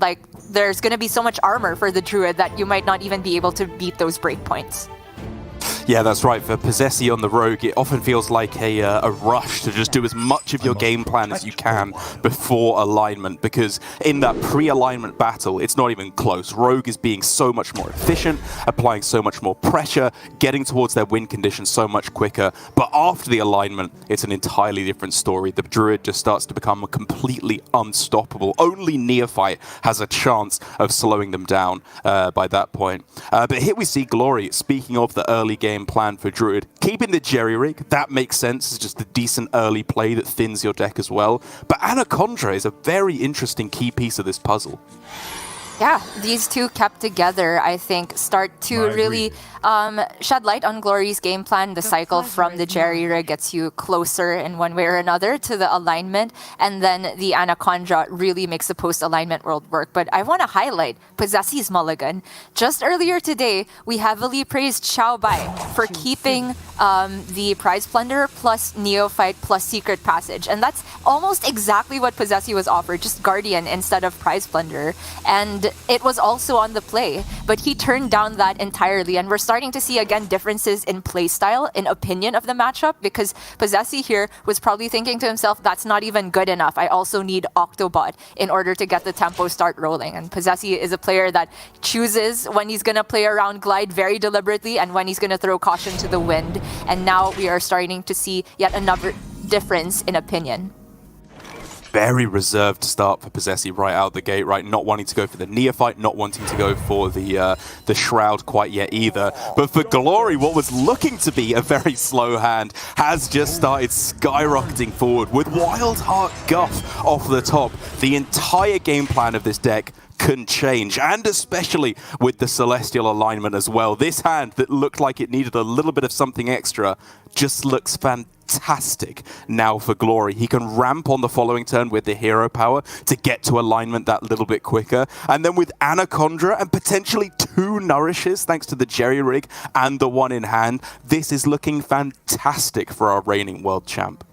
like there's going to be so much armor for the Druid that you might not even be able to beat those breakpoints. Yeah, that's right. For posesi on the Rogue, it often feels like a rush to just do as much of your game plan as you can before alignment, because in that pre-alignment battle, it's not even close. Rogue is being so much more efficient, applying so much more pressure, getting towards their win condition so much quicker. But after the alignment, it's an entirely different story. The Druid just starts to become completely unstoppable. Only Neophyte has a chance of slowing them down by that point. But here we see Glory, speaking of the early game plan for Druid, keeping the jerry-rig, that makes sense. It's just a decent early play that thins your deck as well. But Anaconda is a very interesting key piece of this puzzle. Yeah, these two kept together, I think, start to really shed light on Glory's game plan. The cycle from the jerry-rig gets you closer in one way or another to the alignment, and then the Anaconda really makes the post-alignment world work. But I want to highlight posesi's mulligan. Just earlier today, we heavily praised Xiao Bai for keeping the Prize Plunder plus Neophyte plus Secret Passage, and that's almost exactly what posesi was offered, just Guardian instead of Prize Plunder. And it was also on the play, but he turned down that entirely, and we're starting to see again differences in playstyle, in opinion of the matchup, because posesi here was probably thinking to himself, that's not even good enough. I also need Octobot in order to get the tempo start rolling. And posesi is a player that chooses when he's going to play around Glide very deliberately and when he's going to throw caution to the wind. And now we are starting to see yet another difference in opinion. Very reserved start for posesi right out the gate, right? Not wanting to go for the Neophyte, not wanting to go for the Shroud quite yet either. But for Glory, what was looking to be a very slow hand has just started skyrocketing forward with Wild Heart Guff off the top. The entire game plan of this deck can change, and especially with the Celestial alignment as well. This hand that looked like it needed a little bit of something extra just looks fantastic now for Glory. He can ramp on the following turn with the hero power to get to alignment that little bit quicker, and then with Anaconda and potentially 2 nourishes thanks to the jerry-rig and the one in hand, this is looking fantastic for our reigning world champ.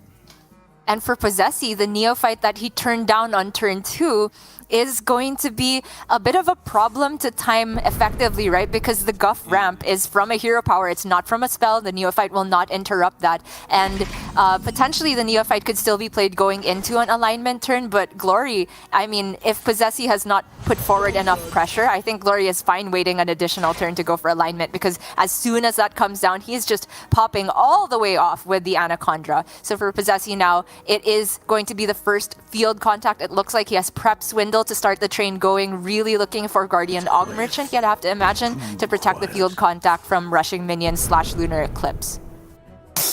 And for posesi, the Neophyte that he turned down on turn 2 is going to be a bit of a problem to time effectively, right? Because the Guff ramp is from a hero power. It's not from a spell. The Neophyte will not interrupt that. And potentially the Neophyte could still be played going into an alignment turn. But Glory, I mean, if posesi has not put forward enough pressure, I think Glory is fine waiting an additional turn to go for alignment, because as soon as that comes down, he's just popping all the way off with the Anaconda. So for posesi now, it is going to be the first field contact. It looks like he has Prep Swindle to start the train going, really looking for Guardian Og Merchant, you'd have to imagine, to protect the field contact from rushing minions / Lunar Eclipse.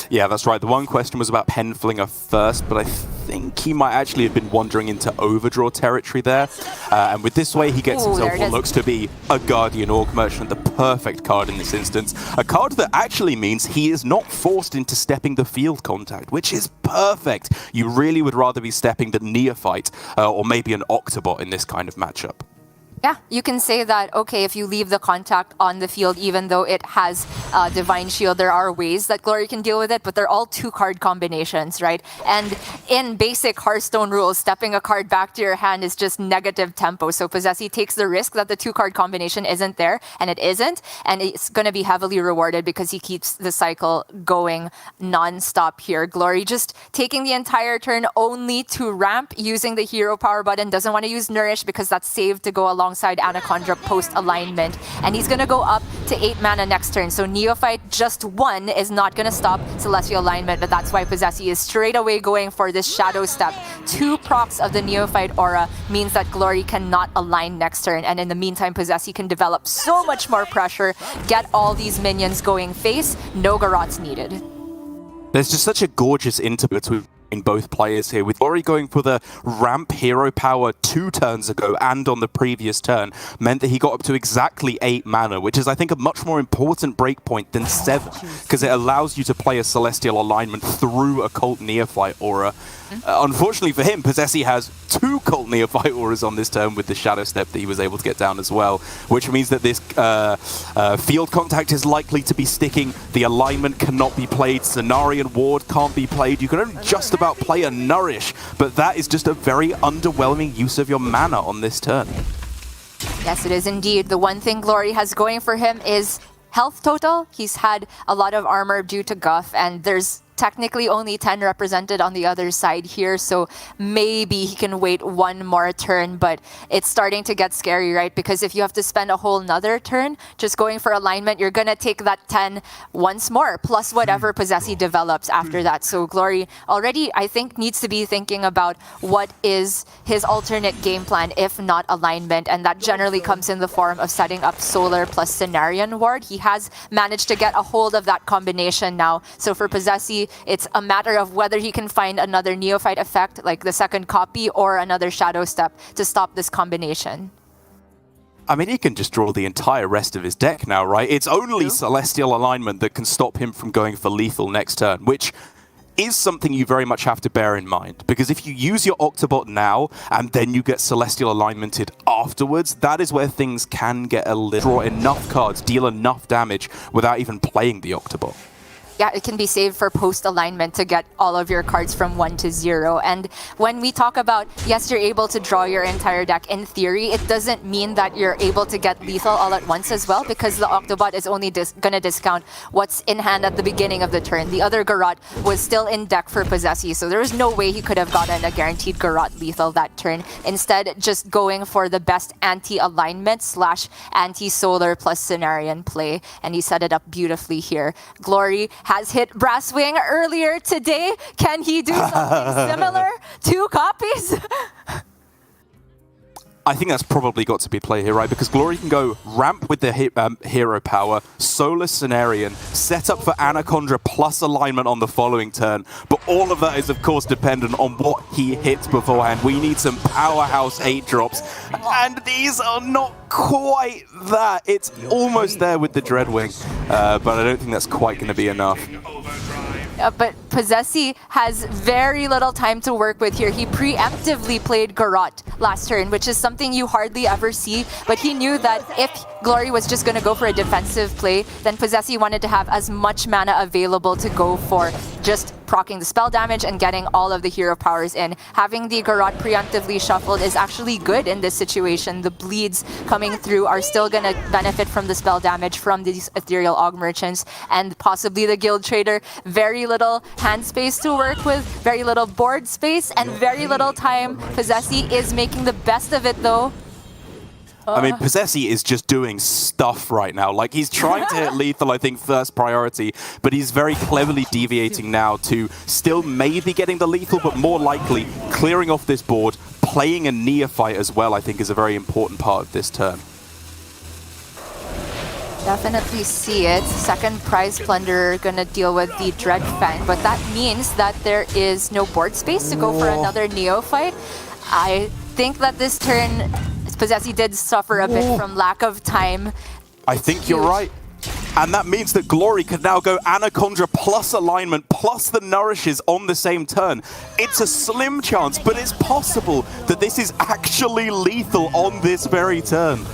Yeah, that's right. The one question was about Penflinger first, but I think he might actually have been wandering into overdraw territory there. And with this way, he gets himself what looks to be a Guardian Orc Merchant, the perfect card in this instance. A card that actually means he is not forced into stepping the field contact, which is perfect. You really would rather be stepping the Neophyte or maybe an Octobot in this kind of matchup. Yeah, you can say that, okay, if you leave the contact on the field, even though it has Divine Shield, there are ways that Glory can deal with it, but they're all 2-card combinations, right? And in basic Hearthstone rules, stepping a card back to your hand is just negative tempo. So posesi takes the risk that the 2-card combination isn't there, and it isn't, and it's going to be heavily rewarded because he keeps the cycle going non-stop here. Glory just taking the entire turn only to ramp using the hero power button, doesn't want to use Nourish because that's saved to go alongside Anaconda post-alignment. And he's going to go up to 8 mana next turn. So Neophyte just 1 is not going to stop Celestial alignment, but that's why posesi is straight away going for this Shadow Step. 2 procs of the Neophyte aura means that Glory cannot align next turn. And in the meantime, posesi can develop so much more pressure, get all these minions going face, no Garrots needed. There's just such a gorgeous between both players here, with Glory going for the ramp hero power 2 turns ago and on the previous turn, meant that he got up to exactly 8 mana, which is, I think, a much more important breakpoint than 7, because it allows you to play a Celestial alignment through a Cult Neophyte aura. Unfortunately for him, posesi has 2 Cult Neophyte auras on this turn with the Shadow Step that he was able to get down as well, which means that this field contact is likely to be sticking. The alignment cannot be played. Cenarian Ward can't be played. You can only just about play a Nourish, but that is just a very underwhelming use of your mana on this turn. Yes, it is indeed. The one thing Glory has going for him is health total. He's had a lot of armor due to Guff, and there's technically only 10 represented on the other side here, so maybe he can wait one more turn, but it's starting to get scary, right? Because if you have to spend a whole nother turn just going for alignment, you're gonna take that 10 once more, plus whatever Posesi develops after that. So Glory already, I think, needs to be thinking about what is his alternate game plan if not alignment, and that generally comes in the form of setting up Solar plus Cenarion Ward. He has managed to get a hold of that combination now, so for Posesi, it's a matter of whether he can find another Neophyte effect, like the second copy, or another Shadow Step to stop this combination. I mean, he can just draw the entire rest of his deck now, right? It's only Celestial Alignment that can stop him from going for lethal next turn, which is something you very much have to bear in mind. Because if you use your Octobot now, and then you get Celestial Alignmented afterwards, that is where things can get a little... Draw enough cards, deal enough damage, without even playing the Octobot. Yeah, it can be saved for post-alignment to get all of your cards from 1 to 0. And when we talk about, yes, you're able to draw your entire deck, in theory, it doesn't mean that you're able to get lethal all at once as well, because the Octobot is only going to discount what's in hand at the beginning of the turn. The other Garrote was still in deck for Posesi, so there was no way he could have gotten a guaranteed Garrote lethal that turn. Instead, just going for the best anti-alignment / anti-solar plus Cenarion play, and he set it up beautifully here. Glory has hit Brasswing earlier today. Can he do something similar? 2 copies? I think that's probably got to be play here, right? Because Glory can go ramp with the hero power, Solar Cenarion, set up for Anaconda plus alignment on the following turn. But all of that is, of course, dependent on what he hits beforehand. We need some powerhouse 8 drops, and these are not quite that. It's almost there with the Dreadwing, but I don't think that's quite going to be enough. But Posesi has very little time to work with here. He preemptively played Garrote last turn, which is something you hardly ever see. But he knew that if Glory was just going to go for a defensive play, then Posesi wanted to have as much mana available to go for just proccing the spell damage and getting all of the hero powers in. Having the Garrote preemptively shuffled is actually good in this situation. The bleeds coming through are still going to benefit from the spell damage from these Ethereal Aug Merchants and possibly the Guild Trader. Very little hand space to work with, very little board space, and very little time. Posesi is making the best of it though. I mean, Posesi is just doing stuff right now. Like, he's trying to hit lethal, I think, first priority, but he's very cleverly deviating now to still maybe getting the lethal, but more likely clearing off this board, playing a Neophyte as well, I think, is a very important part of this turn. Definitely see it. Second Prize Plunderer gonna deal with the Dreadfang, but that means that there is no board space to go for another Neophyte. I think that this turn, Posesi did suffer a bit from lack of time. I think you're right. And that means that Glory could now go Anaconda plus alignment plus the Nourishes on the same turn. It's a slim chance, but it's possible that this is actually lethal on this very turn.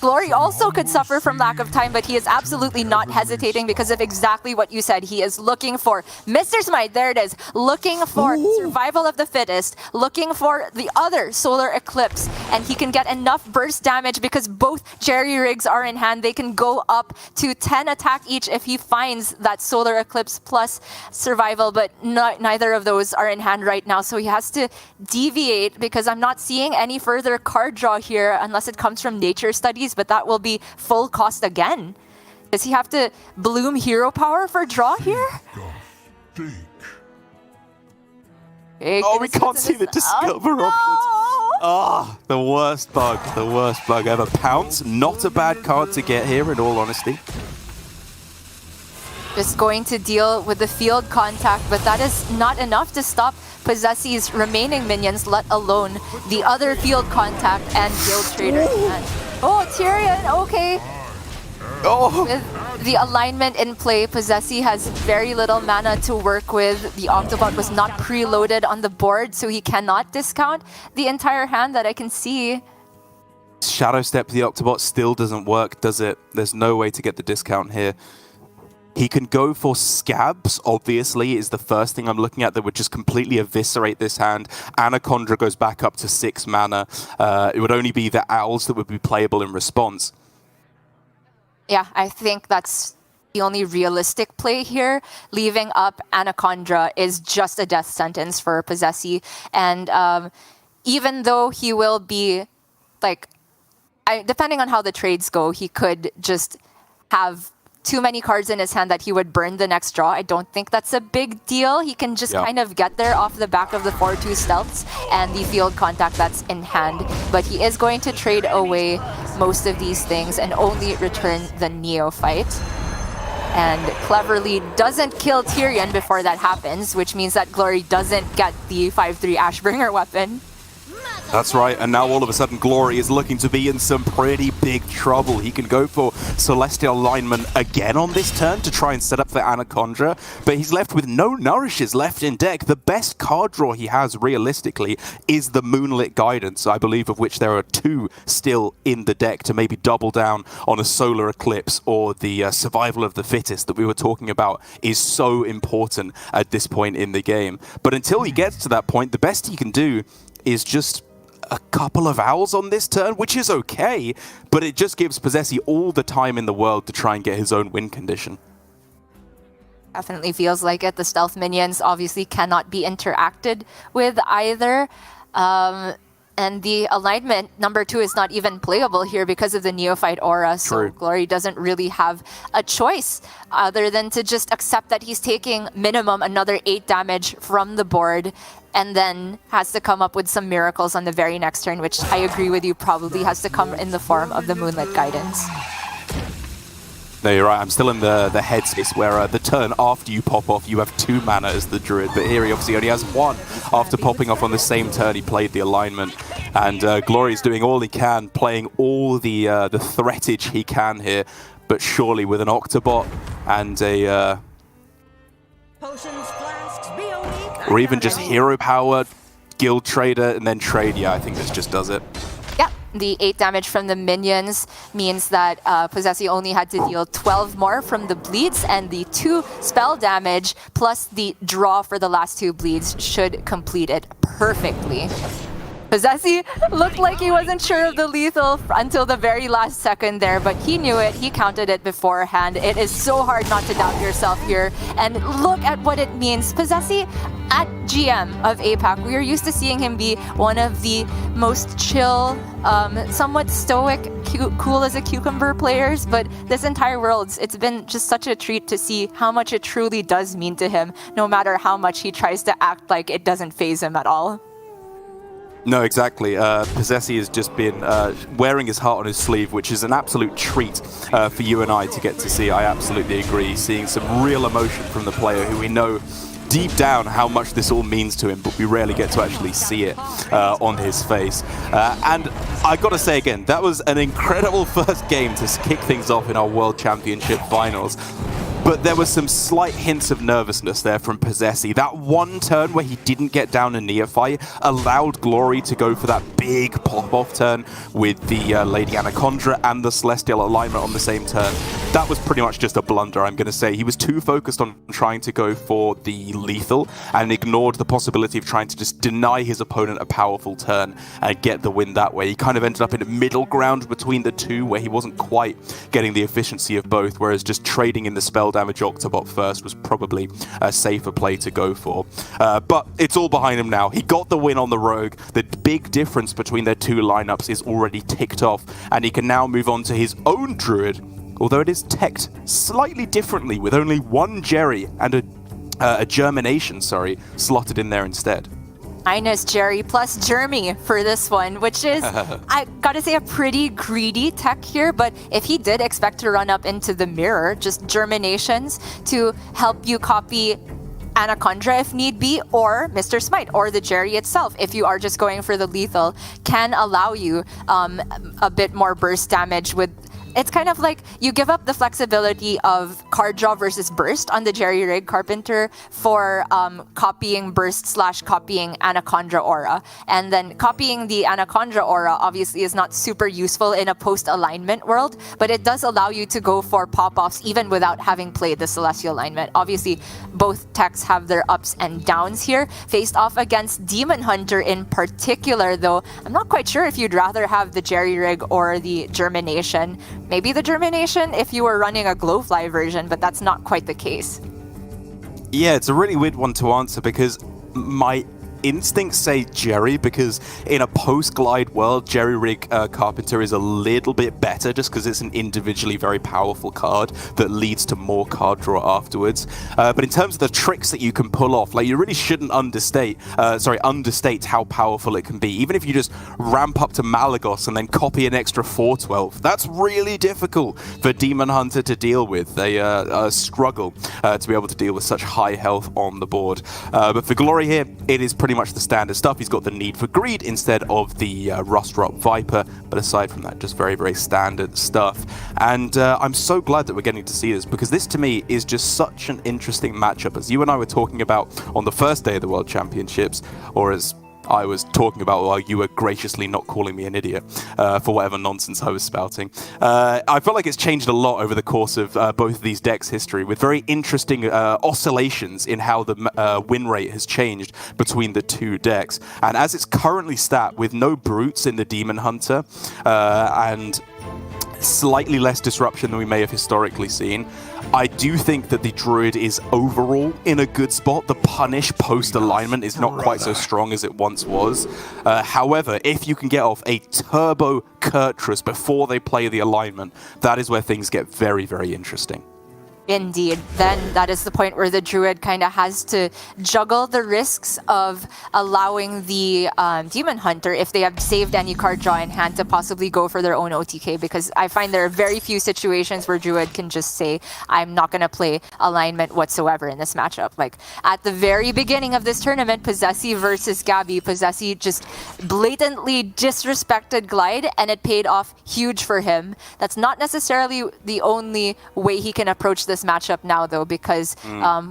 Glory also could suffer from lack of time, but he is absolutely not hesitating because of exactly what you said. He is looking for Mr. Smite, there it is, looking for survival of the fittest, looking for the other Solar Eclipse, and he can get enough burst damage because both Jerry Rigs are in hand. They can go up to 10 attack each if he finds that Solar Eclipse plus survival, but neither of those are in hand right now, so he has to deviate because I'm not seeing any further card draw here unless it comes from Nature Studies, but that will be full cost again. Does he have to bloom hero power for draw here? Oh, we can't see the discover options. Ah, the worst bug ever. Pounce, not a bad card to get here, in all honesty. Just going to deal with the field contact, but that is not enough to stop Posesi's remaining minions, let alone the other field contact and Guild Trader. Oh, Tyrion, okay. Oh. With the alignment in play, Posesi has very little mana to work with. The Octobot was not preloaded on the board, so he cannot discount the entire hand that I can see. Shadow Step the Octobot still doesn't work, does it? There's no way to get the discount here. He can go for Scabs, obviously, is the first thing I'm looking at that would just completely eviscerate this hand. Anaconda goes back up to 6 mana. It would only be the Owls that would be playable in response. Yeah, I think that's the only realistic play here. Leaving up Anaconda is just a death sentence for Posesi. And even though he will be, like, depending on how the trades go, he could just have too many cards in his hand that he would burn the next draw. I don't think that's a big deal. He can just kind of get there off the back of the 4/2 stealths and the field contact that's in hand. But he is going to trade away most of these things and only return the Neophyte. And cleverly doesn't kill Tyrion before that happens, which means that Glory doesn't get the 5/3 Ashbringer weapon. That's right, and now all of a sudden Glory is looking to be in some pretty big trouble. He can go for Celestial Alignment again on this turn to try and set up for Anaconda, but he's left with no Nourishes left in deck. The best card draw he has, realistically, is the Moonlit Guidance, I believe of which there are 2 still in the deck to maybe double down on a Solar Eclipse, or the Survival of the Fittest that we were talking about is so important at this point in the game. But until he gets to that point, the best he can do is just a couple of Owls on this turn, which is okay, but it just gives Posesi all the time in the world to try and get his own win condition. Definitely feels like it. The stealth minions obviously cannot be interacted with either. And the alignment, number 2, is not even playable here because of the Neophyte aura. So Glory doesn't really have a choice other than to just accept that he's taking minimum another 8 damage from the board, and then has to come up with some miracles on the very next turn, which I agree with you probably has to come in the form of the Moonlit Guidance. No, you're right. I'm still in the headspace where the turn after you pop off, you have 2 mana as the Druid, but here he obviously only has 1 after popping off on the same turn he played the alignment. And Glory's doing all he can, playing all the threatage he can here, but surely with an Octobot and a... Potions, flasks, BOE, or even just Hero Power, Guild Trader, and then trade. Yeah, I think this just does it. Yeah, the 8 damage from the minions means that Posesi only had to deal 12 more from the bleeds, and the 2 spell damage plus the draw for the last 2 bleeds should complete it perfectly. Posesi looked like he wasn't sure of the lethal until the very last second there, but he knew it. He counted it beforehand. It is so hard not to doubt yourself here. And look at what it means. Posesi at GM of APAC, we are used to seeing him be one of the most chill, somewhat stoic, cool as a cucumber players, but this entire world, it's been just such a treat to see how much it truly does mean to him, no matter how much he tries to act like it doesn't faze him at all. No, exactly. Posesi has just been wearing his heart on his sleeve, which is an absolute treat for you and I to get to see. I absolutely agree. Seeing some real emotion from the player who we know deep down how much this all means to him, but we rarely get to actually see it on his face. And I gotta say again, that was an incredible first game to kick things off in our World Championship finals. But there was some slight hints of nervousness there from Posesi. That one turn where he didn't get down a Neophyte allowed Glory to go for that big pop-off turn with the Lady Anaconda and the Celestial Alignment on the same turn. That was pretty much just a blunder, I'm going to say. He was too focused on trying to go for the lethal and ignored the possibility of trying to just deny his opponent a powerful turn and get the win that way. He kind of ended up in a middle ground between the two where he wasn't quite getting the efficiency of both, whereas just trading in the spell damage Octobot first was probably a safer play to go for. But it's all behind him now. He got the win on the Rogue. The big difference between their two lineups is already ticked off, and he can now move on to his own Druid, although it is teched slightly differently with only one Jerry and a Germination, slotted in there instead. Minus Jerry plus Jeremy for this one, which is, I gotta say, a pretty greedy tech here, but if he did expect to run up into the mirror, just Germinations to help you copy Anaconda if need be, or Mr. Smite, or the Jerry itself, if you are just going for the lethal, can allow you a bit more burst damage with It's kind of like you give up the flexibility of card draw versus burst on the Jerry Rig Carpenter for copying burst / copying Anaconda Aura. And then copying the Anaconda Aura obviously is not super useful in a post-alignment world, but it does allow you to go for pop-offs even without having played the Celestial Alignment. Obviously, both techs have their ups and downs here. Faced off against Demon Hunter in particular, though, I'm not quite sure if you'd rather have the Jerry Rig or the Germination. Maybe the Germination if you were running a Glowfly version, but that's not quite the case. Yeah, it's a really weird one to answer because my instincts say Jerry, because in a post-glide world, Jerry Rig Carpenter is a little bit better just because it's an individually very powerful card that leads to more card draw afterwards. But in terms of the tricks that you can pull off, like, you really shouldn't understate how powerful it can be. Even if you just ramp up to Malagos and then copy an extra 412, that's really difficult for Demon Hunter to deal with. They struggle to be able to deal with such high health on the board. But for Glory here, it is pretty much the standard stuff. He's got the need for greed instead of the Rust Drop Viper, but aside from that, just very, very standard stuff. And I'm so glad that we're getting to see this, because this to me is just such an interesting matchup. As you and I were talking about on the first day of the World Championships, or as I was talking about while you were graciously not calling me an idiot for whatever nonsense I was spouting. I feel like it's changed a lot over the course of both of these decks' history, with very interesting oscillations in how the win rate has changed between the two decks. And as it's currently stat, with no brutes in the Demon Hunter and slightly less disruption than we may have historically seen, I do think that the Druid is overall in a good spot. The punish post-alignment is not quite so strong as it once was. However, if you can get off a turbo Kurtrus before they play the alignment, that is where things get very, very interesting. Indeed. Then that is the point where the Druid kind of has to juggle the risks of allowing the Demon Hunter, if they have saved any card draw in hand, to possibly go for their own OTK, because I find there are very few situations where Druid can just say, I'm not going to play alignment whatsoever in this matchup. Like, at the very beginning of this tournament, posesi versus Gabby, posesi just blatantly disrespected Glide, and it paid off huge for him. That's not necessarily the only way he can approach this matchup now, though, because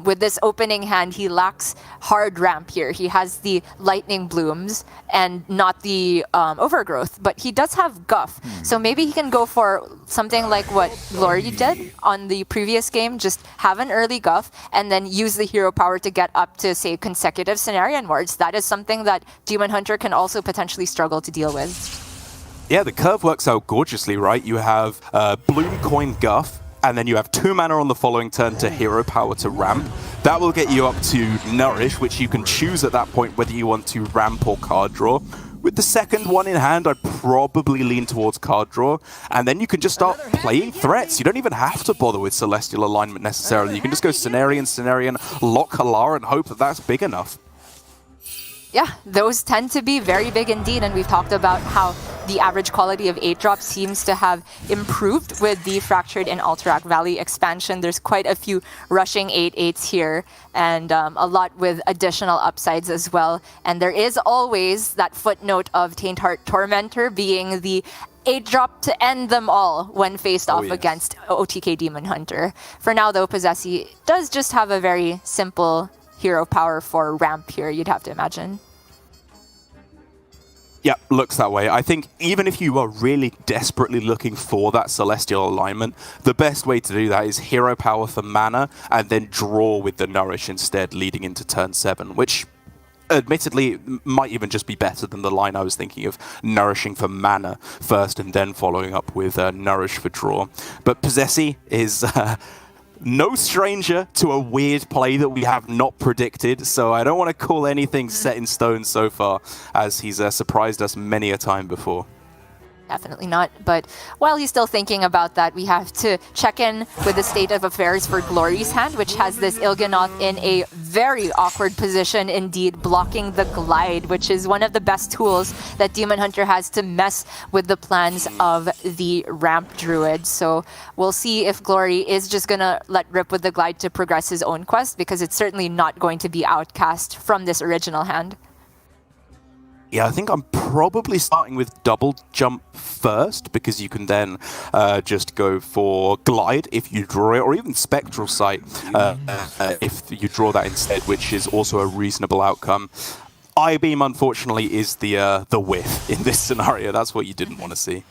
with this opening hand, he lacks hard ramp here. He has the Lightning Blooms and not the Overgrowth, but he does have Guff. So maybe he can go for something like what Glory did on the previous game, just have an early Guff and then use the hero power to get up to, say, consecutive Cenarian wards. That is something that Demon Hunter can also potentially struggle to deal with. Yeah, the curve works out gorgeously, right? You have Bloom Coin Guff, and then you have 2 mana on the following turn to hero power to ramp. That will get you up to Nourish, which you can choose at that point whether you want to ramp or card draw. With the second one in hand, I'd probably lean towards card draw, and then you can just start playing threats. You don't even have to bother with Celestial Alignment necessarily. You can just go Cenarian, lock Halar, and hope that that's big enough. Yeah, those tend to be very big indeed, and we've talked about how the average quality of 8-drop seems to have improved with the Fractured and Alterac Valley expansion. There's quite a few rushing 8/8s here, and a lot with additional upsides as well. And there is always that footnote of Taintheart Tormentor being the 8-drop to end them all when faced off against OTK Demon Hunter. For now, though, posesi does just have a very simple hero power for ramp here, you'd have to imagine. Yeah, looks that way. I think even if you are really desperately looking for that Celestial Alignment, the best way to do that is hero power for mana and then draw with the Nourish instead, leading into turn 7, which admittedly might even just be better than the line I was thinking of, nourishing for mana first and then following up with Nourish for draw. But posesi is no stranger to a weird play that we have not predicted, so I don't want to call anything set in stone so far, as he's surprised us many a time before. Definitely not. But while he's still thinking about that, we have to check in with the state of affairs for Glory's hand, which has this Il'gynoth in a very awkward position indeed, blocking the Glide, which is one of the best tools that Demon Hunter has to mess with the plans of the Ramp Druid. So we'll see if Glory is just going to let rip with the Glide to progress his own quest, because it's certainly not going to be outcast from this original hand. Yeah, I think I'm probably starting with double jump first, because you can then just go for glide if you draw it, or even spectral sight if you draw that instead, which is also a reasonable outcome. I-beam, unfortunately, is the whiff in this scenario. That's what you didn't want to see.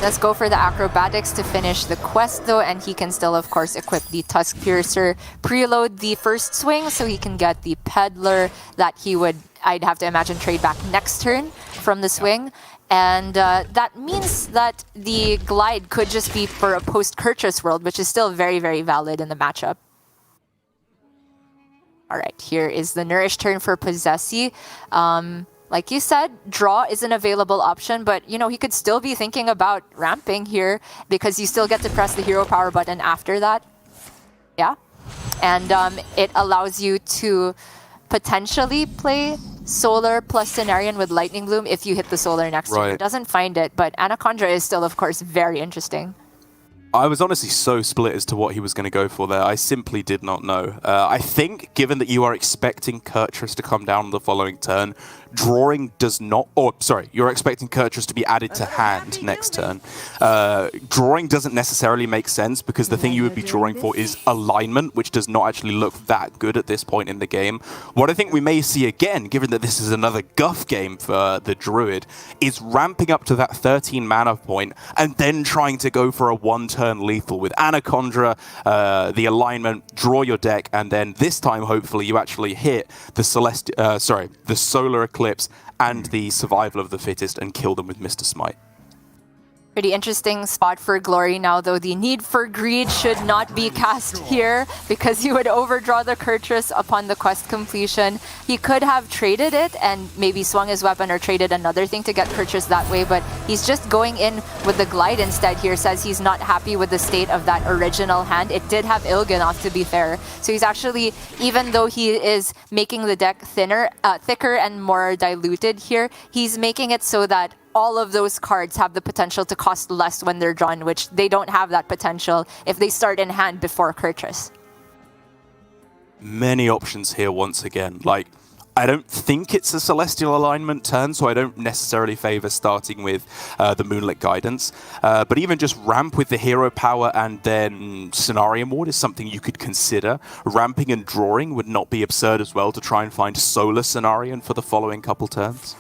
Let's go for the acrobatics to finish the quest though, and he can still of course equip the Tusk Piercer, preload the first swing so he can get the Peddler that he would, I'd have to imagine, trade back next turn from the swing. And that means that the glide could just be for a post-Kurtrus world, which is still very, very valid in the matchup. Alright, here is the Nourish turn for Posesi. Like you said, draw is an available option, but you know, he could still be thinking about ramping here because you still get to press the hero power button after that. Yeah. And it allows you to potentially play Solar plus Cenarion with Lightning Bloom if you hit the Solar next turn. It doesn't find it, but Anaconda is still, of course, very interesting. I was honestly so split as to what he was going to go for there. I simply did not know. I think, given that you are expecting Kurtrus to come down on the following turn, drawing does not... Or, sorry, you're expecting Kurtrus to be added to hand next turn. Drawing doesn't necessarily make sense because the thing you would be drawing for is alignment, which does not actually look that good at this point in the game. What I think we may see again, given that this is another guff game for the Druid, is ramping up to that 13 mana point and then trying to go for a one-turn lethal with Anaconda, the alignment, draw your deck, and then this time hopefully you actually hit the the Solar Eclipse and the Survival of the Fittest and kill them with Mr. Smite. Pretty interesting spot for Glory now, though. The Need for Greed should not be cast here because he would overdraw the Kurtrus upon the quest completion. He could have traded it and maybe swung his weapon or traded another thing to get Kurtrus that way, but he's just going in with the Glide instead here. Says he's not happy with the state of that original hand. It did have Il'gynoth, to be fair. So he's actually, even though he is making the deck thicker and more diluted here, he's making it so that all of those cards have the potential to cost less when they're drawn, which they don't have that potential if they start in hand before Kurtrus. Many options here once again. Like, I don't think it's a Celestial Alignment turn, so I don't necessarily favor starting with the Moonlit Guidance. But even just ramp with the Hero Power and then Cenarion Ward is something you could consider. Ramping and drawing would not be absurd as well to try and find Solar Cenarion for the following couple turns.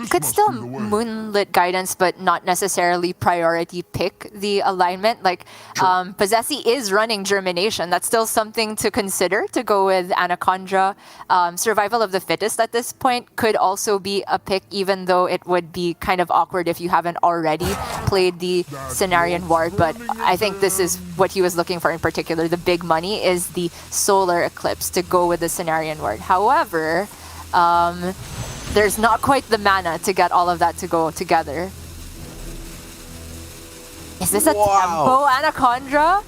Could still Moonlit Guidance, but not necessarily priority pick the alignment. Like, Posesi is running Germination. That's still something to consider to go with Anaconda. Survival of the Fittest at this point could also be a pick, even though it would be kind of awkward if you haven't already played the Cenarion Ward. But I think this is what he was looking for in particular. The big money is the Solar Eclipse to go with the Cenarion Ward. However, there's not quite the mana to get all of that to go together. Is this a tempo Anaconda?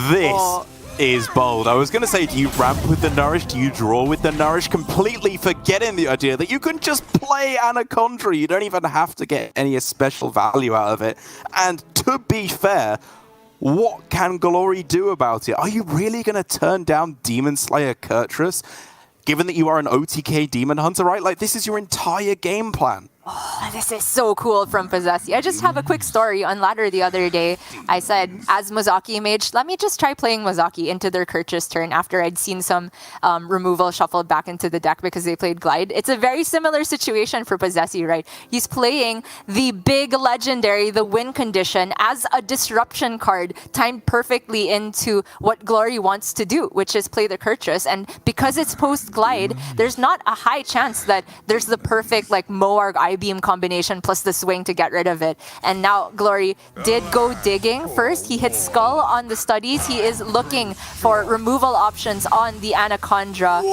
This is bold. I was going to say, do you ramp with the Nourish? Do you draw with the Nourish? Completely forgetting the idea that you can just play Anaconda. You don't even have to get any special value out of it. And to be fair, what can Glory do about it? Are you really going to turn down Demon Slayer Kurtrus? Given that you are an OTK Demon Hunter, right? Like, this is your entire game plan. Oh, this is so cool from Posesi. I just have a quick story. On ladder the other day, I said, as Mozaki mage, let me just try playing Mozaki into their Kurtrus turn after I'd seen some removal shuffled back into the deck because they played Glide. It's a very similar situation for Posesi, right? He's playing the big legendary, the win condition, as a disruption card, timed perfectly into what Glory wants to do, which is play the Kurtrus. And because it's post-Glide, there's not a high chance that there's the perfect, like, Moarg I-Beam combination plus the swing to get rid of it. And now Glory did go digging first. He hit Skull on the studies. He is looking for removal options on the Anaconda.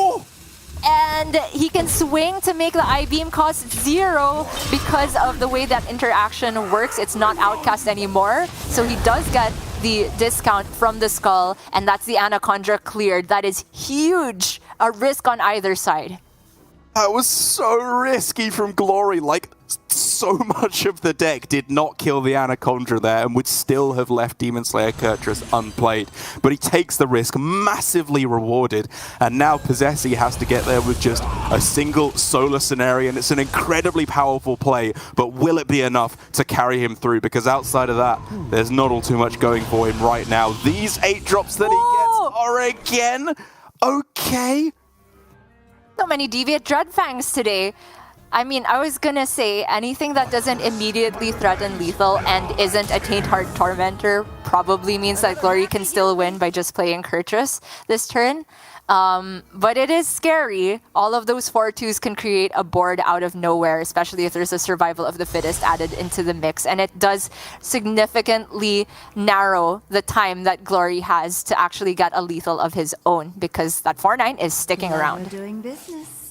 And he can swing to make the I-Beam cost 0 because of the way that interaction works. It's not outcast anymore. So he does get the discount from the Skull, and that's the Anaconda cleared. That is huge. A risk on either side. That was so risky from Glory. Like, so much of the deck did not kill the Anaconda there and would still have left Demon Slayer Kurtrus unplayed. But he takes the risk, massively rewarded, and now posesi has to get there with just a single solo scenario, and it's an incredibly powerful play, but will it be enough to carry him through? Because outside of that, there's not all too much going for him right now. These 8 drops that he gets are again okay. So many Deviate Dreadfangs today. I mean, I was gonna say anything that doesn't immediately threaten lethal and isn't a Taint Heart Tormentor probably means that Glory can still win by just playing Kurtrus this turn. But it is scary. All of those 4-2s can create a board out of nowhere, especially if there's a survival of the fittest added into the mix. And it does significantly narrow the time that Glory has to actually get a lethal of his own, because that 4-9 is sticking around. Doing business.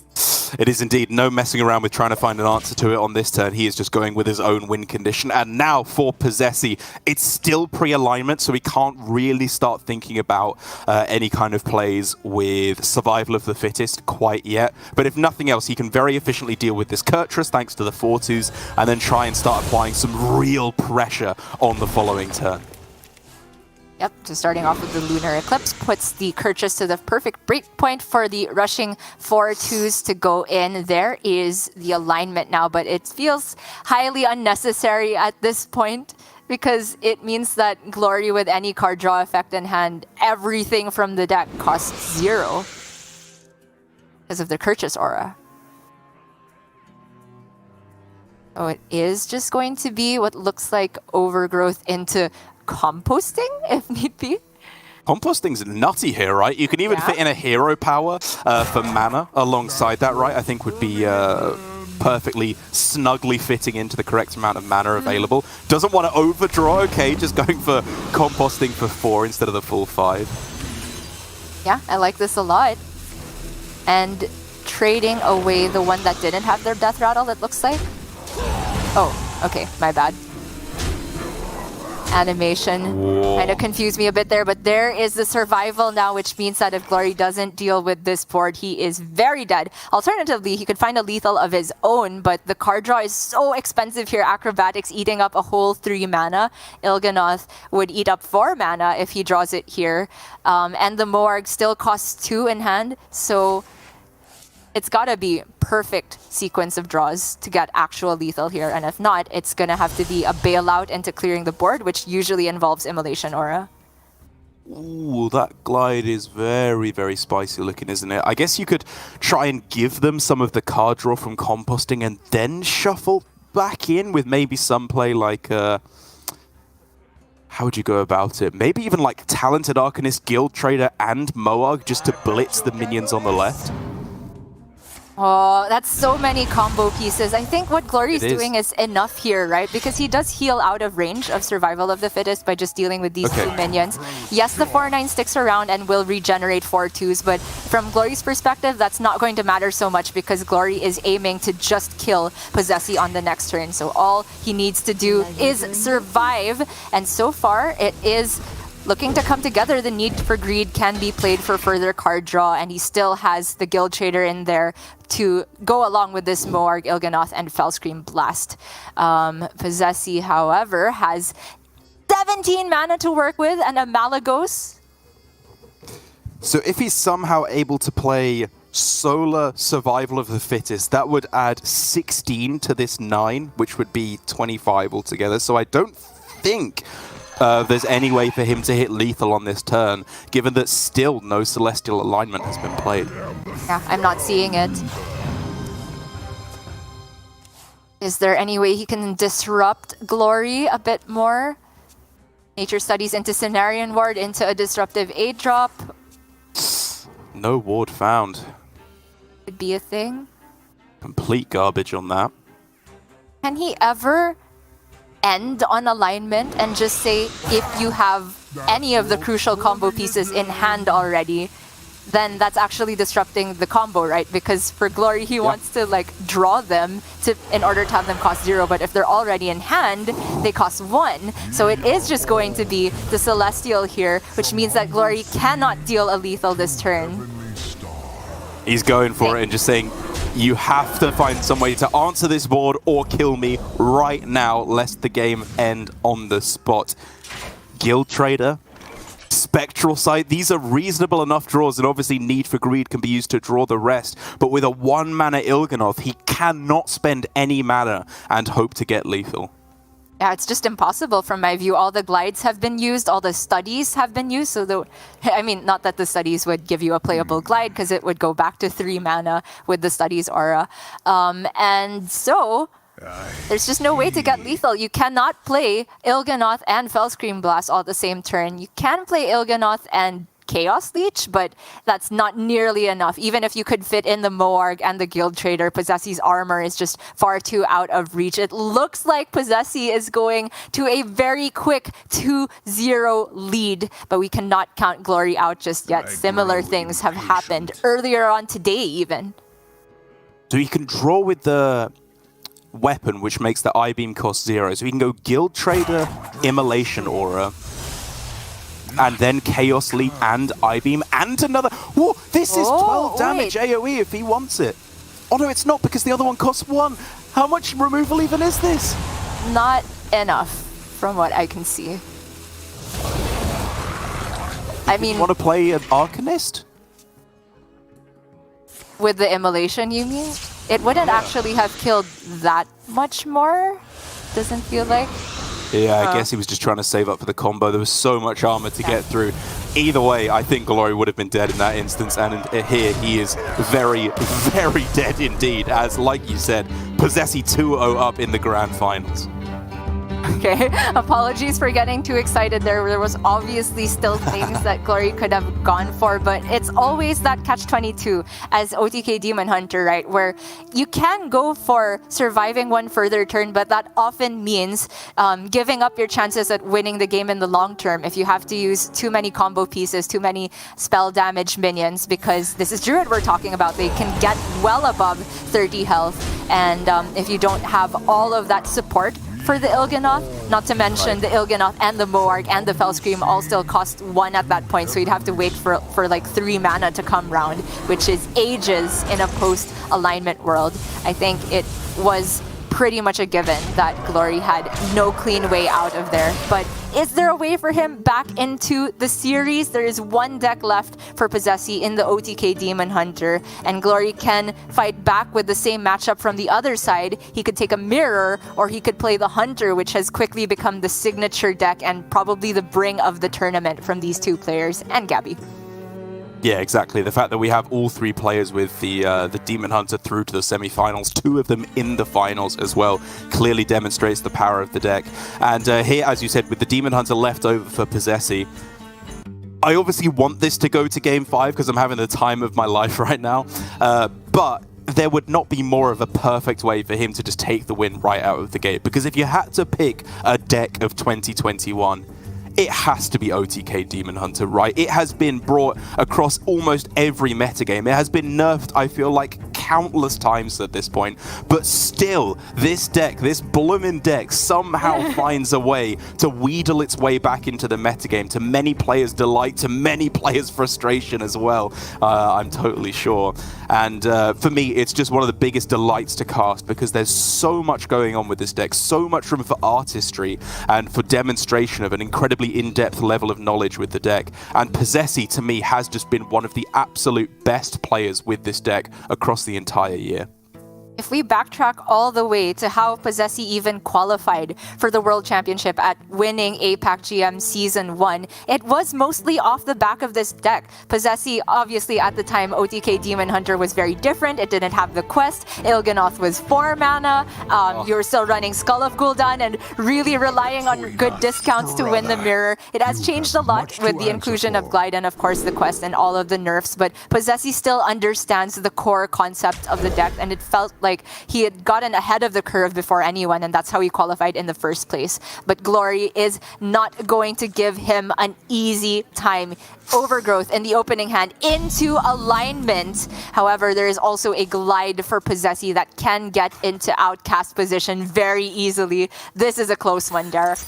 It is indeed no messing around with trying to find an answer to it on this turn. He is just going with his own win condition. And now for posesi, it's still pre-alignment, so we can't really start thinking about any kind of plays with survival of the fittest quite yet. But if nothing else, he can very efficiently deal with this Kurtrus thanks to the 4-2s, and then try and start applying some real pressure on the following turn. Yep, so starting off with the Lunar Eclipse puts the Kurtrus to the perfect breakpoint for the rushing 4-2s to go in. There is the alignment now, but it feels highly unnecessary at this point because it means that Glory with any card draw effect in hand, everything from the deck costs 0 because of the Kurtrus aura. So it is just going to be what looks like overgrowth into composting, if need be. Composting's nutty here, right? You can even fit in a hero power for mana alongside that, right? I think would be perfectly snugly fitting into the correct amount of mana available. Doesn't want to overdraw, okay, just going for composting for 4 instead of the full 5. Yeah, I like this a lot. And trading away the one that didn't have their death rattle, it looks like. Oh, okay, my bad. Animation kind of confused me a bit there, but there is the survival now, which means that if Glory doesn't deal with this board, he is very dead. Alternatively, he could find a lethal of his own, but the card draw is so expensive here. Acrobatics eating up a whole 3 mana. Il'gynoth would eat up 4 mana if he draws it here. And the Moarg still costs 2 in hand, so it's gotta be perfect sequence of draws to get actual lethal here, and if not, it's gonna have to be a bailout into clearing the board, which usually involves Immolation Aura. Ooh, that glide is very, very spicy looking, isn't it? I guess you could try and give them some of the card draw from composting and then shuffle back in with maybe some play like how would you go about it? Maybe even like Talented Arcanist, Guild Trader, and Moarg just to blitz the minions on the left. Oh, that's so many combo pieces. I think what Glory's doing is enough here, right? Because he does heal out of range of Survival of the Fittest by just dealing with these 2 minions. Yes, the 4-9 sticks around and will regenerate 4-2s, but from Glory's perspective, that's not going to matter so much because Glory is aiming to just kill posesi on the next turn. So all he needs to do is survive, and so far it is looking to come together. The need for greed can be played for further card draw, and he still has the Guild Trader in there to go along with this Moarg, Il'gynoth, and Fellscream Blast. posesi, however, has 17 mana to work with and a Malagos. So if he's somehow able to play Solar Survival of the Fittest, that would add 16 to this 9, which would be 25 altogether. So I don't think there's any way for him to hit lethal on this turn, given that still no Celestial Alignment has been played. Yeah, I'm not seeing it. Is there any way he can disrupt Glory a bit more? Nature Studies into Cenarian Ward, into a disruptive 8-drop. No ward found. Could be a thing. Complete garbage on that. Can he ever end on alignment and just say, if you have any of the crucial combo pieces in hand already, then that's actually disrupting the combo, right? Because for Glory, he wants to like draw them in order to have them cost 0, but if they're already in hand, they cost 1. So it is just going to be the Celestial here, which means that Glory cannot deal a lethal this turn. He's going for it and just saying, You have to find some way to answer this board or kill me right now, lest the game end on the spot. Guild Trader, Spectral Sight, these are reasonable enough draws, and obviously Need for Greed can be used to draw the rest. But with a 1-mana Il'gynoth, he cannot spend any mana and hope to get lethal. Yeah, it's just impossible from my view. All the glides have been used, all the studies have been used. So, I mean, not that the studies would give you a playable glide, because it would go back to 3 mana with the studies aura. And so, there's just no way to get lethal. You cannot play Il'gynoth and Fellscream Blast all the same turn. You can play Il'gynoth and Chaos Leech, but that's not nearly enough. Even if you could fit in the Moarg and the Guild Trader, Posesi's armor is just far too out of reach. It looks like Posesi is going to a very quick 2-0 lead, but we cannot count Glory out just yet. Similar things have happened earlier on today even. So you can draw with the weapon, which makes the I-Beam cost 0. So we can go Guild Trader, Immolation Aura, and then Chaos Leap and I-Beam, and another... Whoa, this is 12 damage AoE if he wants it. Oh no, it's not, because the other one costs 1. How much removal even is this? Not enough, from what I can see. I mean... You want to play an Arcanist? With the Immolation, you mean? It wouldn't actually have killed that much more, doesn't feel like. Yeah, I guess he was just trying to save up for the combo. There was so much armor to get through. Either way, I think Glory would have been dead in that instance, and here he is very, very dead indeed, as, like you said, Posesi 2-0 up in the Grand Finals. Okay, apologies for getting too excited there. There was obviously still things that Glory could have gone for, but it's always that catch-22 as OTK Demon Hunter, right? Where you can go for surviving one further turn, but that often means giving up your chances at winning the game in the long term if you have to use too many combo pieces, too many spell damage minions, because this is Druid we're talking about. They can get well above 30 health, and if you don't have all of that support for the Il'gynoth, not to mention the Il'gynoth and the Moarg and the Fellscream all still cost 1 at that point, so you'd have to wait for like 3 mana to come round, which is ages in a post-alignment world. I think it was pretty much a given that Glory had no clean way out of there. But is there a way for him back into the series? There is 1 deck left for Posesi in the OTK Demon Hunter, and Glory can fight back with the same matchup from the other side. He could take a Mirror, or he could play the Hunter, which has quickly become the signature deck and probably the bring of the tournament from these 2 players, and Gabby. Yeah, exactly. The fact that we have all 3 players with the Demon Hunter through to the semi-finals, 2 of them in the finals as well, clearly demonstrates the power of the deck. And here, as you said, with the Demon Hunter left over for Posesi, I obviously want this to go to Game 5 because I'm having the time of my life right now. But there would not be more of a perfect way for him to just take the win right out of the gate. Because if you had to pick a deck of 2021, it has to be OTK Demon Hunter, right? It has been brought across almost every metagame. It has been nerfed, I feel like, countless times at this point. But still, this deck, this bloomin' deck, somehow finds a way to wheedle its way back into the metagame, to many players' delight, to many players' frustration as well, I'm totally sure. And for me, it's just one of the biggest delights to cast, because there's so much going on with this deck, so much room for artistry and for demonstration of an incredibly in-depth level of knowledge with the deck. And Posesi, to me, has just been one of the absolute best players with this deck across the entire year. If we backtrack all the way to how Posesi even qualified for the World Championship at winning APAC GM Season 1, it was mostly off the back of this deck. Posesi, obviously at the time, OTK Demon Hunter was very different. It didn't have the quest. Il'gynoth was 4 mana. You were still running Skull of Gul'dan and really relying on good discounts to win the mirror. It has changed a lot with the inclusion of Glide and, of course, the quest and all of the nerfs, but Posesi still understands the core concept of the deck, and it felt like he had gotten ahead of the curve before anyone, and that's how he qualified in the first place. But Glory is not going to give him an easy time. Overgrowth in the opening hand into alignment. However, there is also a glide for Posesi that can get into outcast position very easily. This is a close one, Derek.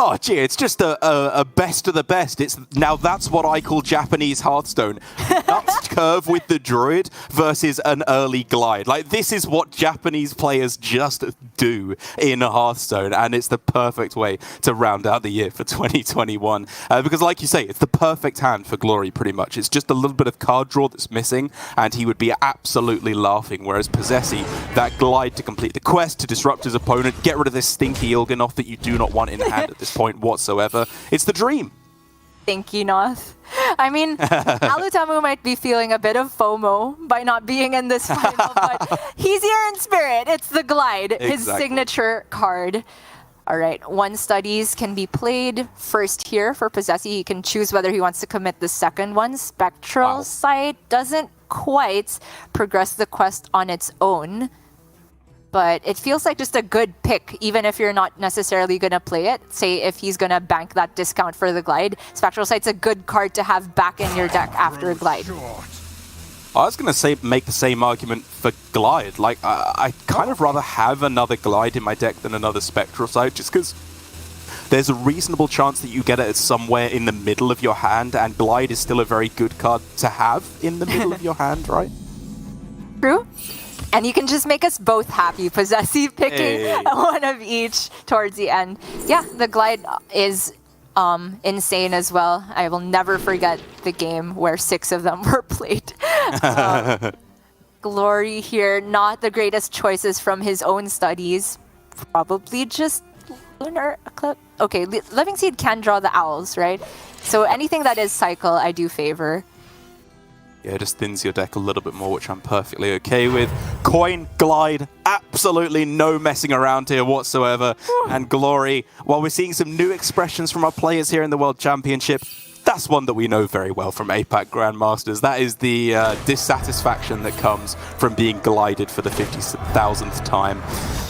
Oh, gee, it's just a best of the best. Now that's what I call Japanese Hearthstone. Nuts curve with the druid versus an early glide. Like, this is what Japanese players just do in Hearthstone, and it's the perfect way to round out the year for 2021. Because, like you say, it's the perfect hand for Glory, pretty much. It's just a little bit of card draw that's missing, and he would be absolutely laughing. Whereas posesi, that glide to complete the quest, to disrupt his opponent, get rid of this stinky Il'gynoth that you do not want in hand at this point whatsoever. It's the dream. Thinky Noth. I mean, Alutamu might be feeling a bit of FOMO by not being in this final, but he's here in spirit. It's the glide, his signature card. All right, one studies can be played first here for posesi. He can choose whether he wants to commit the second one. Spectral Sight doesn't quite progress the quest on its own, but it feels like just a good pick, even if you're not necessarily going to play it. Say if he's going to bank that discount for the glide, Spectral Sight's a good card to have back in your deck after a glide. I was going to say make the same argument for glide. Like, I kind of rather have another glide in my deck than another Spectral Sight, just because there's a reasonable chance that you get it somewhere in the middle of your hand, and glide is still a very good card to have in the middle of your hand, right? True. And you can just make us both happy, posesi picking one of each towards the end. Yeah, the glide is insane as well. I will never forget the game where 6 of them were played. Glory here, not the greatest choices from his own studies. Probably just Lunar Eclipse. Okay, Living Seed can draw the owls, right? So anything that is cycle, I do favor. Yeah, it just thins your deck a little bit more, which I'm perfectly okay with. Coin, glide, absolutely no messing around here whatsoever. And Glory, while we're seeing some new expressions from our players here in the World Championship, that's one that we know very well from APAC Grandmasters. That is the dissatisfaction that comes from being glided for the 50,000th time.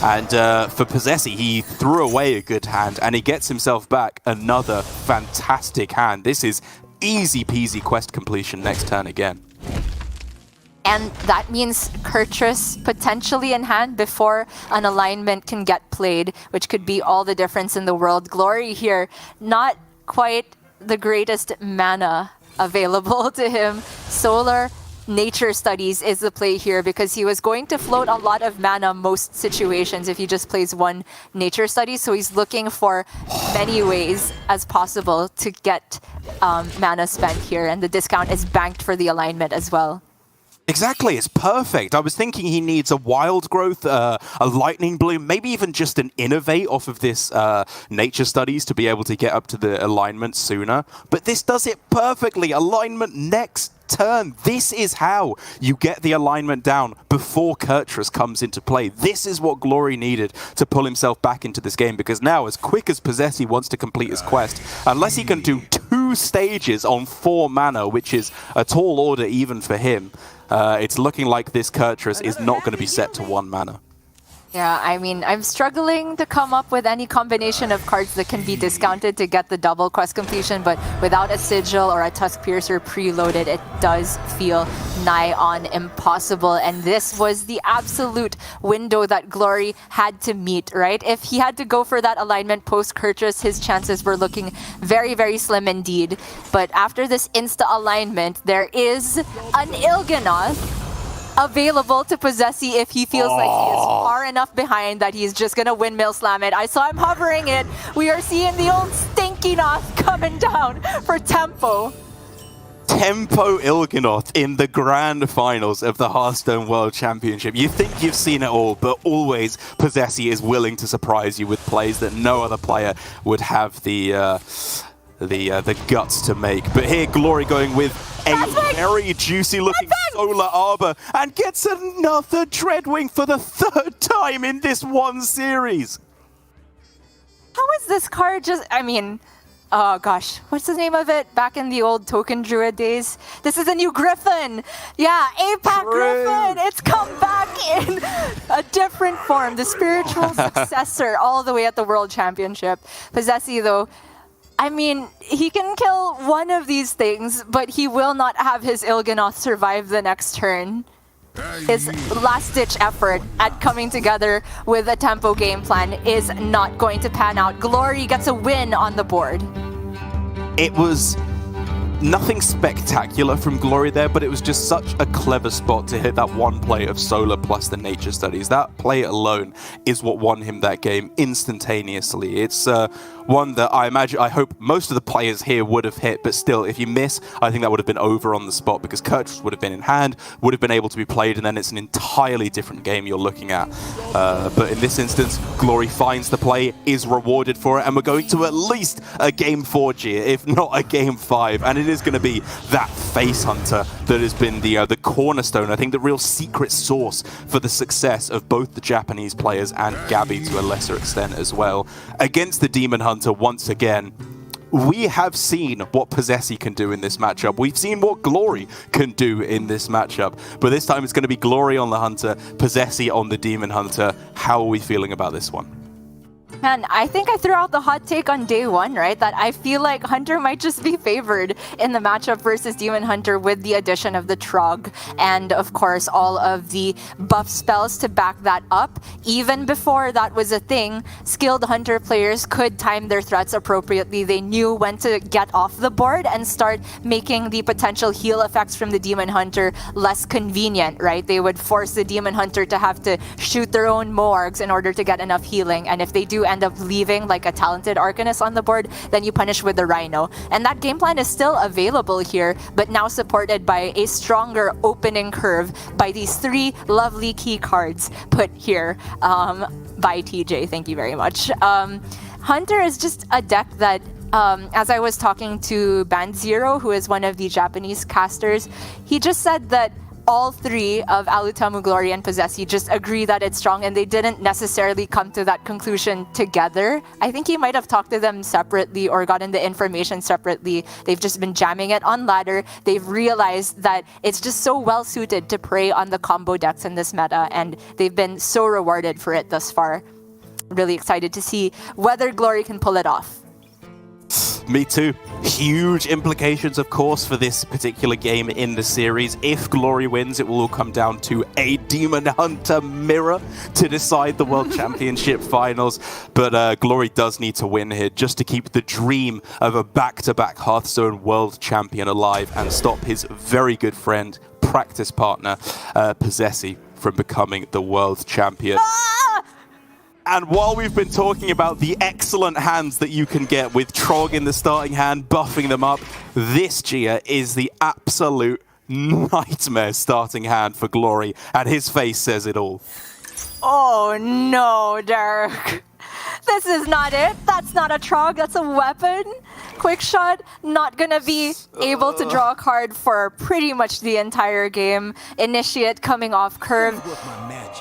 And for posesi, he threw away a good hand, and he gets himself back another fantastic hand. This is easy peasy quest completion next turn again. And that means Kurtrus potentially in hand before an alignment can get played, which could be all the difference in the world. Glory here, not quite the greatest mana available to him. Solar Nature Studies is the play here because he was going to float a lot of mana most situations if he just plays one Nature Study. So he's looking for many ways as possible to get mana spent here, and the discount is banked for the alignment as well. Exactly, it's perfect. I was thinking he needs a Wild Growth, a Lightning Bloom, maybe even just an Innovate off of this Nature Studies to be able to get up to the alignment sooner. But this does it perfectly. Alignment next turn. This is how you get the alignment down before Kurtrus comes into play. This is what Glory needed to pull himself back into this game, because now, as quick as posesi wants to complete his quest, unless he can do 2 stages on 4 mana, which is a tall order even for him, it's looking like this Kurtrus is not going to be set to 1 mana. Yeah, I mean, I'm struggling to come up with any combination of cards that can be discounted to get the double quest completion, but without a Sigil or a Tusk Piercer preloaded, it does feel nigh on impossible. And this was the absolute window that Glory had to meet, right? If he had to go for that alignment post Kurtrus, his chances were looking very, very slim indeed. But after this insta alignment, there is an Il'gynoth available to posesi if he feels like he is far enough behind that he's just gonna windmill slam it. I saw him hovering it. We are seeing the old stinky Noth coming down for tempo. Tempo Il'gynoth in the grand finals of the Hearthstone World Championship. You think you've seen it all, but always posesi is willing to surprise you with plays that no other player would have the guts to make. But here, Glory going with a very juicy looking Solar Arbor and gets another Dreadwing for the 3rd time in this one series. How is this card just, I mean, oh gosh, what's the name of it back in the old Token Druid days? This is a new Griffin. Yeah, APAC Griffin. It's come back in a different form. The spiritual successor all the way at the World Championship. posesi though, I mean, he can kill one of these things, but he will not have his Il'gynoth survive the next turn. his last-ditch effort at coming together with a tempo game plan is not going to pan out. Glory gets a win on the board. It was nothing spectacular from Glory there, but it was just such a clever spot to hit that one play of Solar plus the nature studies. That play alone is what won him that game instantaneously. It's one that I hope most of the players here would have hit, but still, if you miss, I think that would have been over on the spot because Kurtz would have been in hand, would have been able to be played, and then it's an entirely different game you're looking at. But in this instance, Glory finds the play, is rewarded for it, and we're going to at least a Game 4 here, if not a Game 5, and it is going to be that face hunter that has been the cornerstone, I think the real secret source for the success of both the Japanese players and Gabby to a lesser extent as well. Against the Demon Hunter once again, we have seen what posesi can do in this matchup. We've seen what Glory can do in this matchup. But this time it's going to be Glory on the Hunter, posesi on the Demon Hunter. How are we feeling about this one? Man, I think I threw out the hot take on day one, right? That I feel like Hunter might just be favored in the matchup versus Demon Hunter with the addition of the Trog and, of course, all of the buff spells to back that up. Even before that was a thing, skilled Hunter players could time their threats appropriately. They knew when to get off the board and start making the potential heal effects from the Demon Hunter less convenient, right? They would force the Demon Hunter to have to shoot their own Morgs in order to get enough healing. And if they do end up leaving like a talented Arcanist on the board, then you punish with the Rhino. And that game plan is still available here, but now supported by a stronger opening curve by these three lovely key cards put here by TJ. Thank you very much. Hunter is just a deck that as I was talking to Band Zero, who is one of the Japanese casters, he just said that all three of Alutamu, Glory, and posesi just agree that it's strong, and they didn't necessarily come to that conclusion together. I think he might have talked to them separately or gotten the information separately. They've just been jamming it on ladder. They've realized that it's just so well suited to prey on the combo decks in this meta, and they've been so rewarded for it thus far. Really excited to see whether Glory can pull it off. Me too. Huge implications, of course, for this particular game in the series. If Glory wins, it will all come down to a Demon Hunter mirror to decide the World Championship finals. But Glory does need to win here just to keep the dream of a back-to-back Hearthstone World Champion alive and stop his very good friend, practice partner, posesi, from becoming the World Champion. And while we've been talking about the excellent hands that you can get with Trog in the starting hand, buffing them up, this Gia is the absolute nightmare starting hand for Glory, and his face says it all. Oh no, Derek. This is not it. That's not a Trog, that's a weapon. Quick shot, not gonna be able to draw a card for pretty much the entire game. Initiate coming off curve.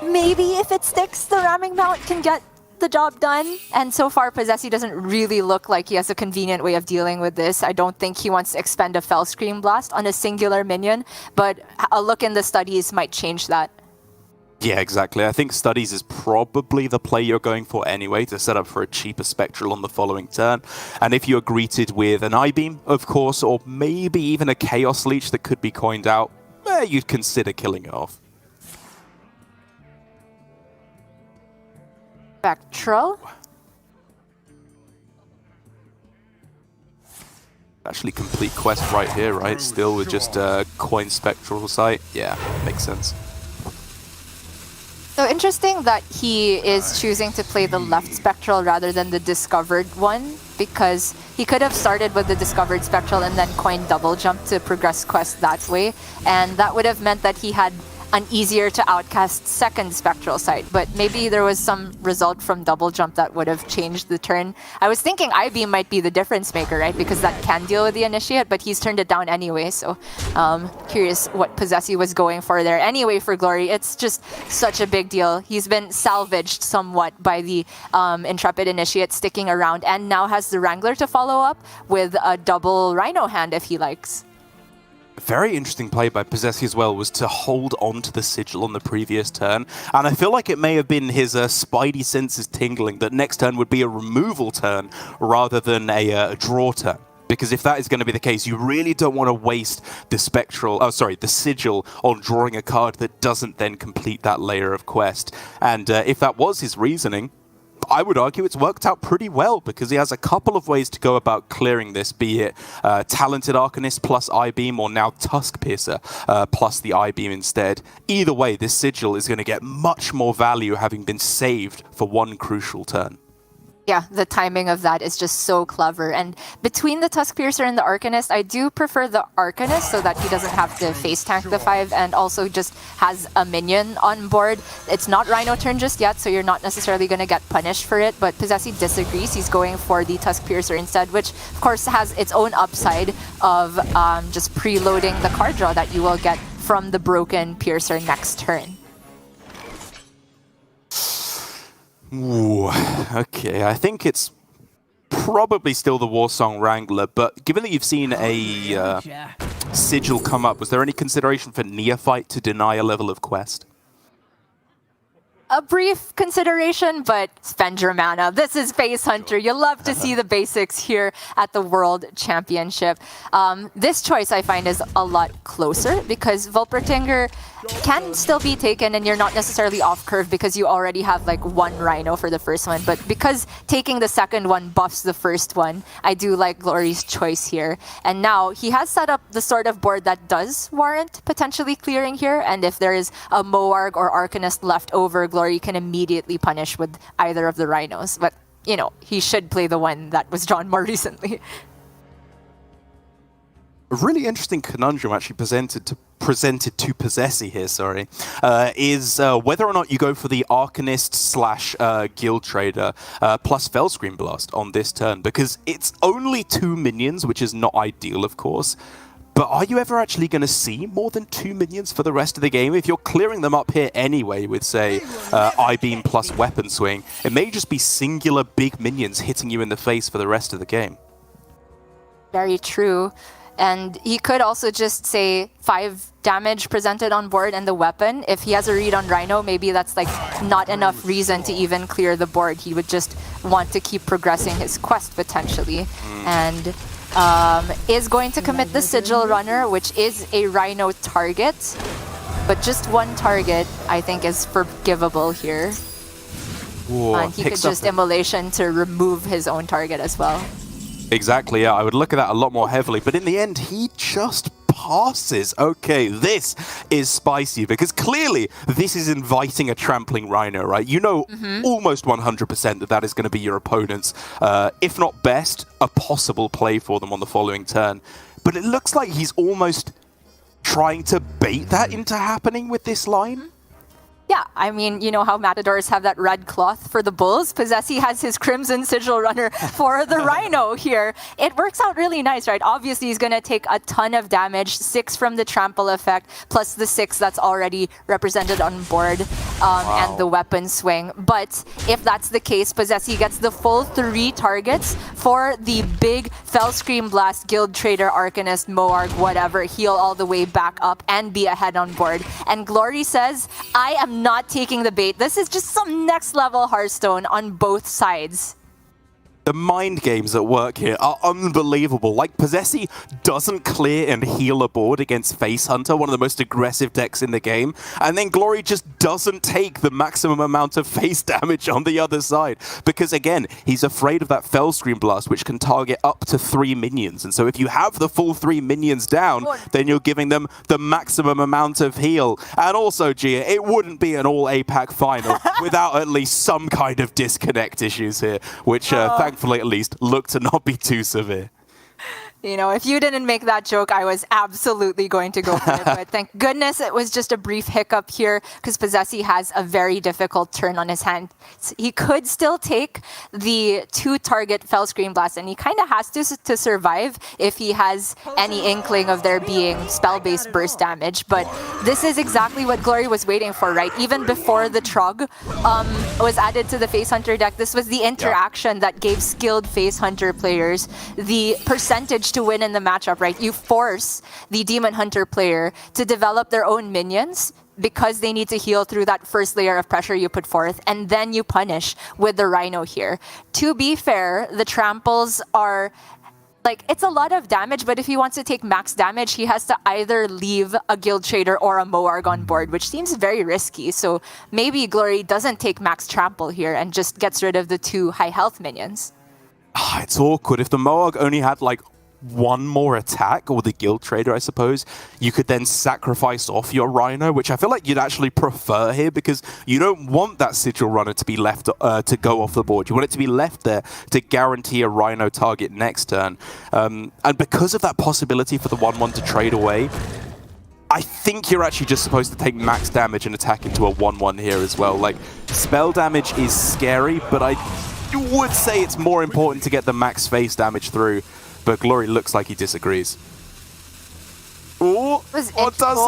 Maybe if it sticks, the ramming mount can get the job done. And so far, posesi doesn't really look like he has a convenient way of dealing with this. I don't think he wants to expend a Fell Scream Blast on a singular minion, but a look in the studies might change that. Yeah, exactly. I think Studies is probably the play you're going for anyway to set up for a cheaper Spectral on the following turn. And if you're greeted with an I-Beam, of course, or maybe even a Chaos Leech that could be coined out, you'd consider killing it off. Spectral? Actually complete quest right here, right? Still with just coin Spectral Sight. Yeah, makes sense. So interesting that he is choosing to play the left Spectral rather than the discovered one, because he could have started with the discovered Spectral and then coined double jump to progress quest that way, and that would have meant that he had an easier to outcast second Spectral Sight, but maybe there was some result from double jump that would have changed the turn. I was thinking I-Beam might be the difference maker, right? Because that can deal with the initiate, but he's turned it down anyway, so curious what posesi was going for there. Anyway, for Glory, it's just such a big deal. He's been salvaged somewhat by the Intrepid Initiate sticking around, and now has the Wrangler to follow up with a double Rhino hand if he likes. Very interesting play by posesi as well was to hold on to the sigil on the previous turn, and I feel like it may have been his spidey senses tingling that next turn would be a removal turn rather than a draw turn. Because if that is going to be the case, you really don't want to waste the sigil on drawing a card that doesn't then complete that layer of quest. And if that was his reasoning, I would argue it's worked out pretty well, because he has a couple of ways to go about clearing this, be it Talented Arcanist plus I-Beam, or now Tusk Piercer plus the I-Beam instead. Either way, this sigil is going to get much more value having been saved for one crucial turn. Yeah, the timing of that is just so clever. And between the Tusk Piercer and the Arcanist, I do prefer the Arcanist so that he doesn't have to face tank the 5 and also just has a minion on board. It's not Rhino turn just yet, so you're not necessarily going to get punished for it, but posesi disagrees. He's going for the Tusk Piercer instead, which of course has its own upside of just preloading the card draw that you will get from the broken Piercer next turn. Ooh, okay, I think it's probably still the Warsong Wrangler, but given that you've seen a sigil come up, was there any consideration for Neophyte to deny a level of quest? A brief consideration, but spend your mana. This is Face Hunter. You love to see the basics here at the World Championship. This choice I find is a lot closer because Volpertinger can still be taken and you're not necessarily off curve because you already have like one Rhino for the first one. But because taking the second one buffs the first one, I do like Glory's choice here. And now he has set up the sort of board that does warrant potentially clearing here. And if there is a Moarg or Arcanist left over, Glory can immediately punish with either of the Rhinos. But, you know, he should play the one that was drawn more recently. A really interesting conundrum actually presented to posesi here, is whether or not you go for the Arcanist / Guild Trader plus Fellscream Blast on this turn, because it's only 2 minions, which is not ideal, of course. But are you ever actually going to see more than 2 minions for the rest of the game? If you're clearing them up here anyway with, say, I-Beam plus Weapon Swing, it may just be singular big minions hitting you in the face for the rest of the game. Very true. And he could also just say 5 damage presented on board and the weapon. If he has a read on Rhino, maybe that's like not enough reason to even clear the board. He would just want to keep progressing his quest potentially. And is going to commit the Sigil Runner, which is a Rhino target. But just one target, I think, is forgivable here. Whoa, and he could just Immolation to remove his own target as well. Exactly, yeah. I would look at that a lot more heavily, but in the end, he just passes. Okay, this is spicy, because clearly this is inviting a trampling Rhino, right? You know almost 100% that that is going to be your opponent's, if not best, a possible play for them on the following turn. But it looks like he's almost trying to bait that into happening with this line. Yeah, I mean, you know how Matadors have that red cloth for the bulls? posesi has his Crimson Sigil Runner for the Rhino here. It works out really nice, right? Obviously, he's going to take a ton of damage, 6 from the trample effect, plus the 6 that's already represented on board, and the weapon swing. But if that's the case, posesi gets the full 3 targets for the big Fellscream Blast, Guild Trader, Arcanist, Moarg, whatever, heal all the way back up and be ahead on board. And Glory says, I am not taking the bait. This is just some next level Hearthstone on both sides. The mind games at work here are unbelievable. Like, posesi doesn't clear and heal a board against Face Hunter, one of the most aggressive decks in the game, and then Glory just doesn't take the maximum amount of face damage on the other side. Because, again, he's afraid of that Fellscream Blast, which can target up to 3 minions. And so if you have the full 3 minions down, then you're giving them the maximum amount of heal. And also, Gia, it wouldn't be an all-APAC final without at least some kind of disconnect issues here, which, thankfully at least, look to not be too severe. You know, if you didn't make that joke, I was absolutely going to go for it. But thank goodness it was just a brief hiccup here, because posesi has a very difficult turn on his hand. He could still take the 2-target Fellscream Blast, and he kind of has to survive if he has any inkling of there being spell-based burst damage. But this is exactly what Glory was waiting for, right? Even before the Trug was added to the Face Hunter deck, this was the interaction that gave skilled Face Hunter players the percentage to win in the matchup, right? You force the Demon Hunter player to develop their own minions because they need to heal through that first layer of pressure you put forth, and then you punish with the Rhino here. To be fair, the tramples are like, it's a lot of damage, but if he wants to take max damage, he has to either leave a Guild Trader or a Moarg on board, which seems very risky. So maybe Glory doesn't take max trample here and just gets rid of the 2 high health minions. It's awkward. If the Moarg only had like one more attack, or the Guild Trader, I suppose, you could then sacrifice off your Rhino, which I feel like you'd actually prefer here, because you don't want that Sigil Runner to be left to go off the board. You want it to be left there to guarantee a Rhino target next turn. And because of that possibility for the 1-1 to trade away, I think you're actually just supposed to take max damage and attack into a 1-1 here as well. Like, spell damage is scary, but I would say it's more important to get the max face damage through. But Glory looks like he disagrees. Oh, what does he?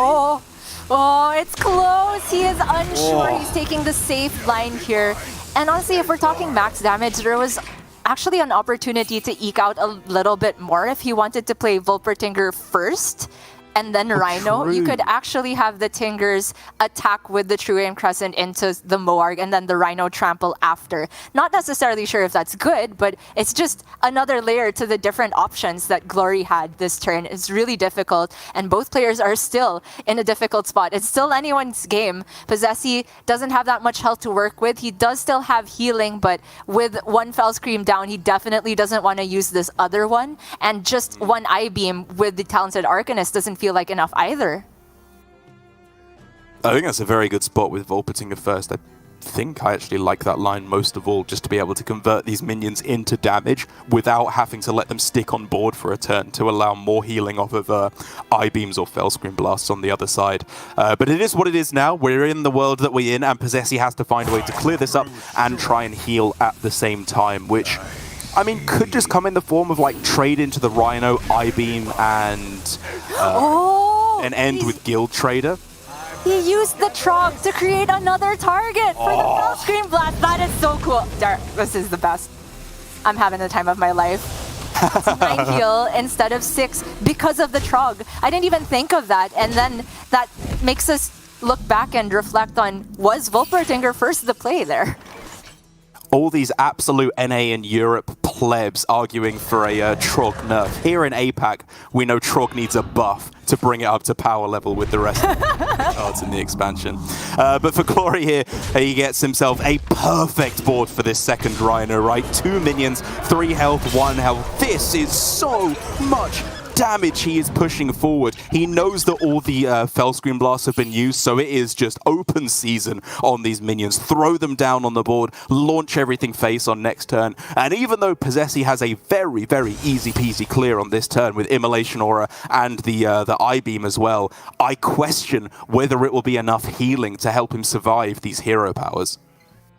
Oh, it's close. He is unsure. He's taking the safe line here. And honestly, if we're talking max damage, there was actually an opportunity to eke out a little bit more if he wanted to play Volpertinger first. And then Rhino, you could actually have the Tingers attack with the True Aim Crescent into the Moarg and then the Rhino trample after. Not necessarily sure if that's good, but it's just another layer to the different options that Glory had this turn. It's really difficult, and both players are still in a difficult spot. It's still anyone's game. posesi doesn't have that much health to work with. He does still have healing, but with one Fell Scream down, he definitely doesn't want to use this other one. And just one Eye Beam with the Talented Arcanist doesn't feel like enough either. I think that's a very good spot with Volpertinger first. I think I actually like that line most of all, just to be able to convert these minions into damage without having to let them stick on board for a turn to allow more healing off of Eye Beams or Fell Scream Blasts on the other side. But it is what it is now. We're in the world that we're in, and posesi has to find a way to clear this up and try and heal at the same time, which, I mean, could just come in the form of like trade into the Rhino, Eye Beam, and end with Guild Trader. He used the Trog to create another target for the Fell Scream Blast. That is so cool. This is the best. I'm having the time of my life. It's 9 heal instead of 6 because of the Trog. I didn't even think of that. And then that makes us look back and reflect on, was Volpertinger first the play there? All these absolute NA in Europe plebs arguing for a Trog nerf. Here in APAC, we know Trog needs a buff to bring it up to power level with the rest of the cards in the expansion. But for Glory here, he gets himself a perfect board for this second Rhino, right? 2 minions, 3 health, 1 health. This is so much damage he is pushing forward. He knows that all the Fell Scream Blasts have been used, so it is just open season on these minions. Throw them down on the board, launch everything face on next turn, and even though posesi has a very, very easy peasy clear on this turn with Immolation Aura and the Eye Beam as well, I question whether it will be enough healing to help him survive these hero powers.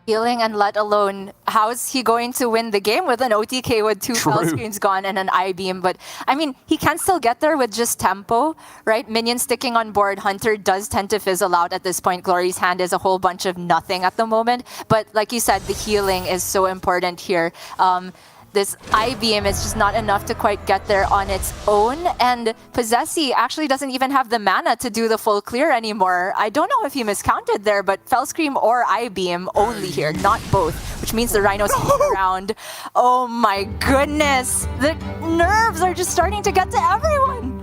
Healing, and let alone how is he going to win the game with an OTK with 2 Fell Screams gone and an Eye Beam. But I mean, he can still get there with just tempo, right? Minions sticking on board. Hunter does tend to fizzle out at this point. Glory's hand is a whole bunch of nothing at the moment. But like you said, the healing is so important here. This Eye Beam is just not enough to quite get there on its own, and posesi actually doesn't even have the mana to do the full clear anymore. I don't know if he miscounted there, but Fell Scream or Eye Beam only here, not both, which means the Rhino's around. Oh my goodness! The nerves are just starting to get to everyone!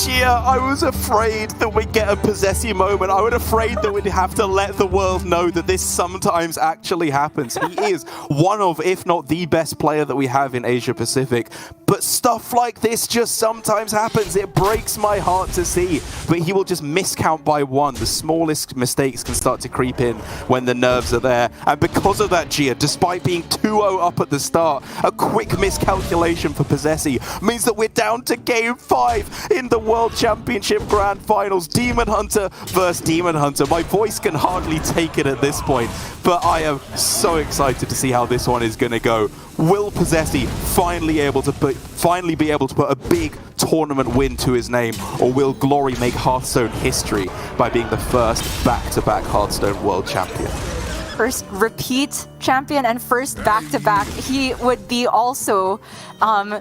Yeah, I was afraid that we'd get a posesi moment. I was afraid that we'd have to let the world know that this sometimes actually happens. He is one of, if not the best player that we have in Asia Pacific. But stuff like this just sometimes happens. It breaks my heart to see. But he will just miscount by 1. The smallest mistakes can start to creep in when the nerves are there. And because of that, Gia, despite being 2-0 up at the start, a quick miscalculation for posesi means that we're down to Game 5 in the World Championship Grand Finals. Demon Hunter versus Demon Hunter. My voice can hardly take it at this point, but I am so excited to see how this one is going to go. Will posesi finally be able to put a big tournament win to his name, or will Glory make Hearthstone history by being the first back-to-back Hearthstone World Champion? first repeat champion and first back-to-back, he would be also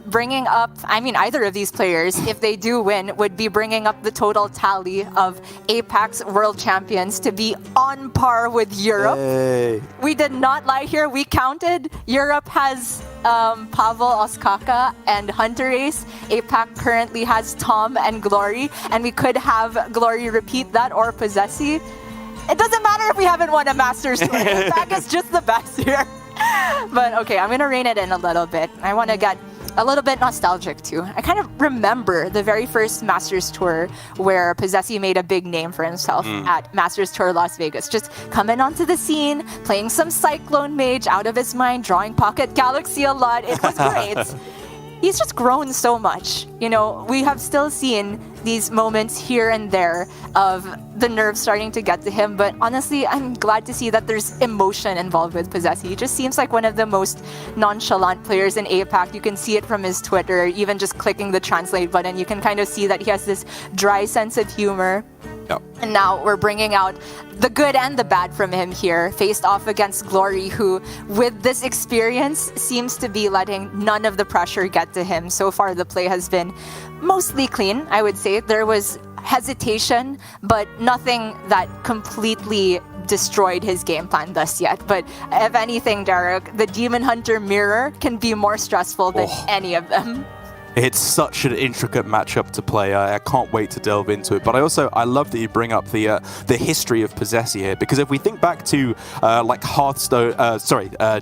bringing up, I mean, either of these players, if they do win, would be bringing up the total tally of APAC's World Champions to be on par with Europe. Hey. We did not lie here. We counted. Europe has Pavel, Oskaka, and Hunter Ace. APAC currently has Tom and Glory, and we could have Glory repeat that or Posesi. It doesn't matter if we haven't won a Masters Tour. APAC is just the best here. But okay, I'm going to rein it in a little bit. I want to get a little bit nostalgic too. I kind of remember the very first Masters Tour where Posesi made a big name for himself at Masters Tour Las Vegas. Just coming onto the scene, playing some Cyclone Mage out of his mind, drawing Pocket Galaxy a lot. It was great. He's just grown so much. You know, we have still seen these moments here and there of the nerves starting to get to him, but honestly, I'm glad to see that there's emotion involved with Posesi. He just seems like one of the most nonchalant players in APAC. You can see it from his Twitter, even just clicking the translate button. You can kind of see that he has this dry sense of humor. Yep. And now we're bringing out the good and the bad from him here, faced off against Glory, who, with this experience, seems to be letting none of the pressure get to him. So far, the play has been mostly clean, I would say. There was hesitation, but nothing that completely destroyed his game plan thus yet. But if anything, Derek, the Demon Hunter mirror can be more stressful than any of them. It's such an intricate matchup to play. I can't wait to delve into it. But I love that you bring up the history of Posesi here, because if we think back to like Hearthstone,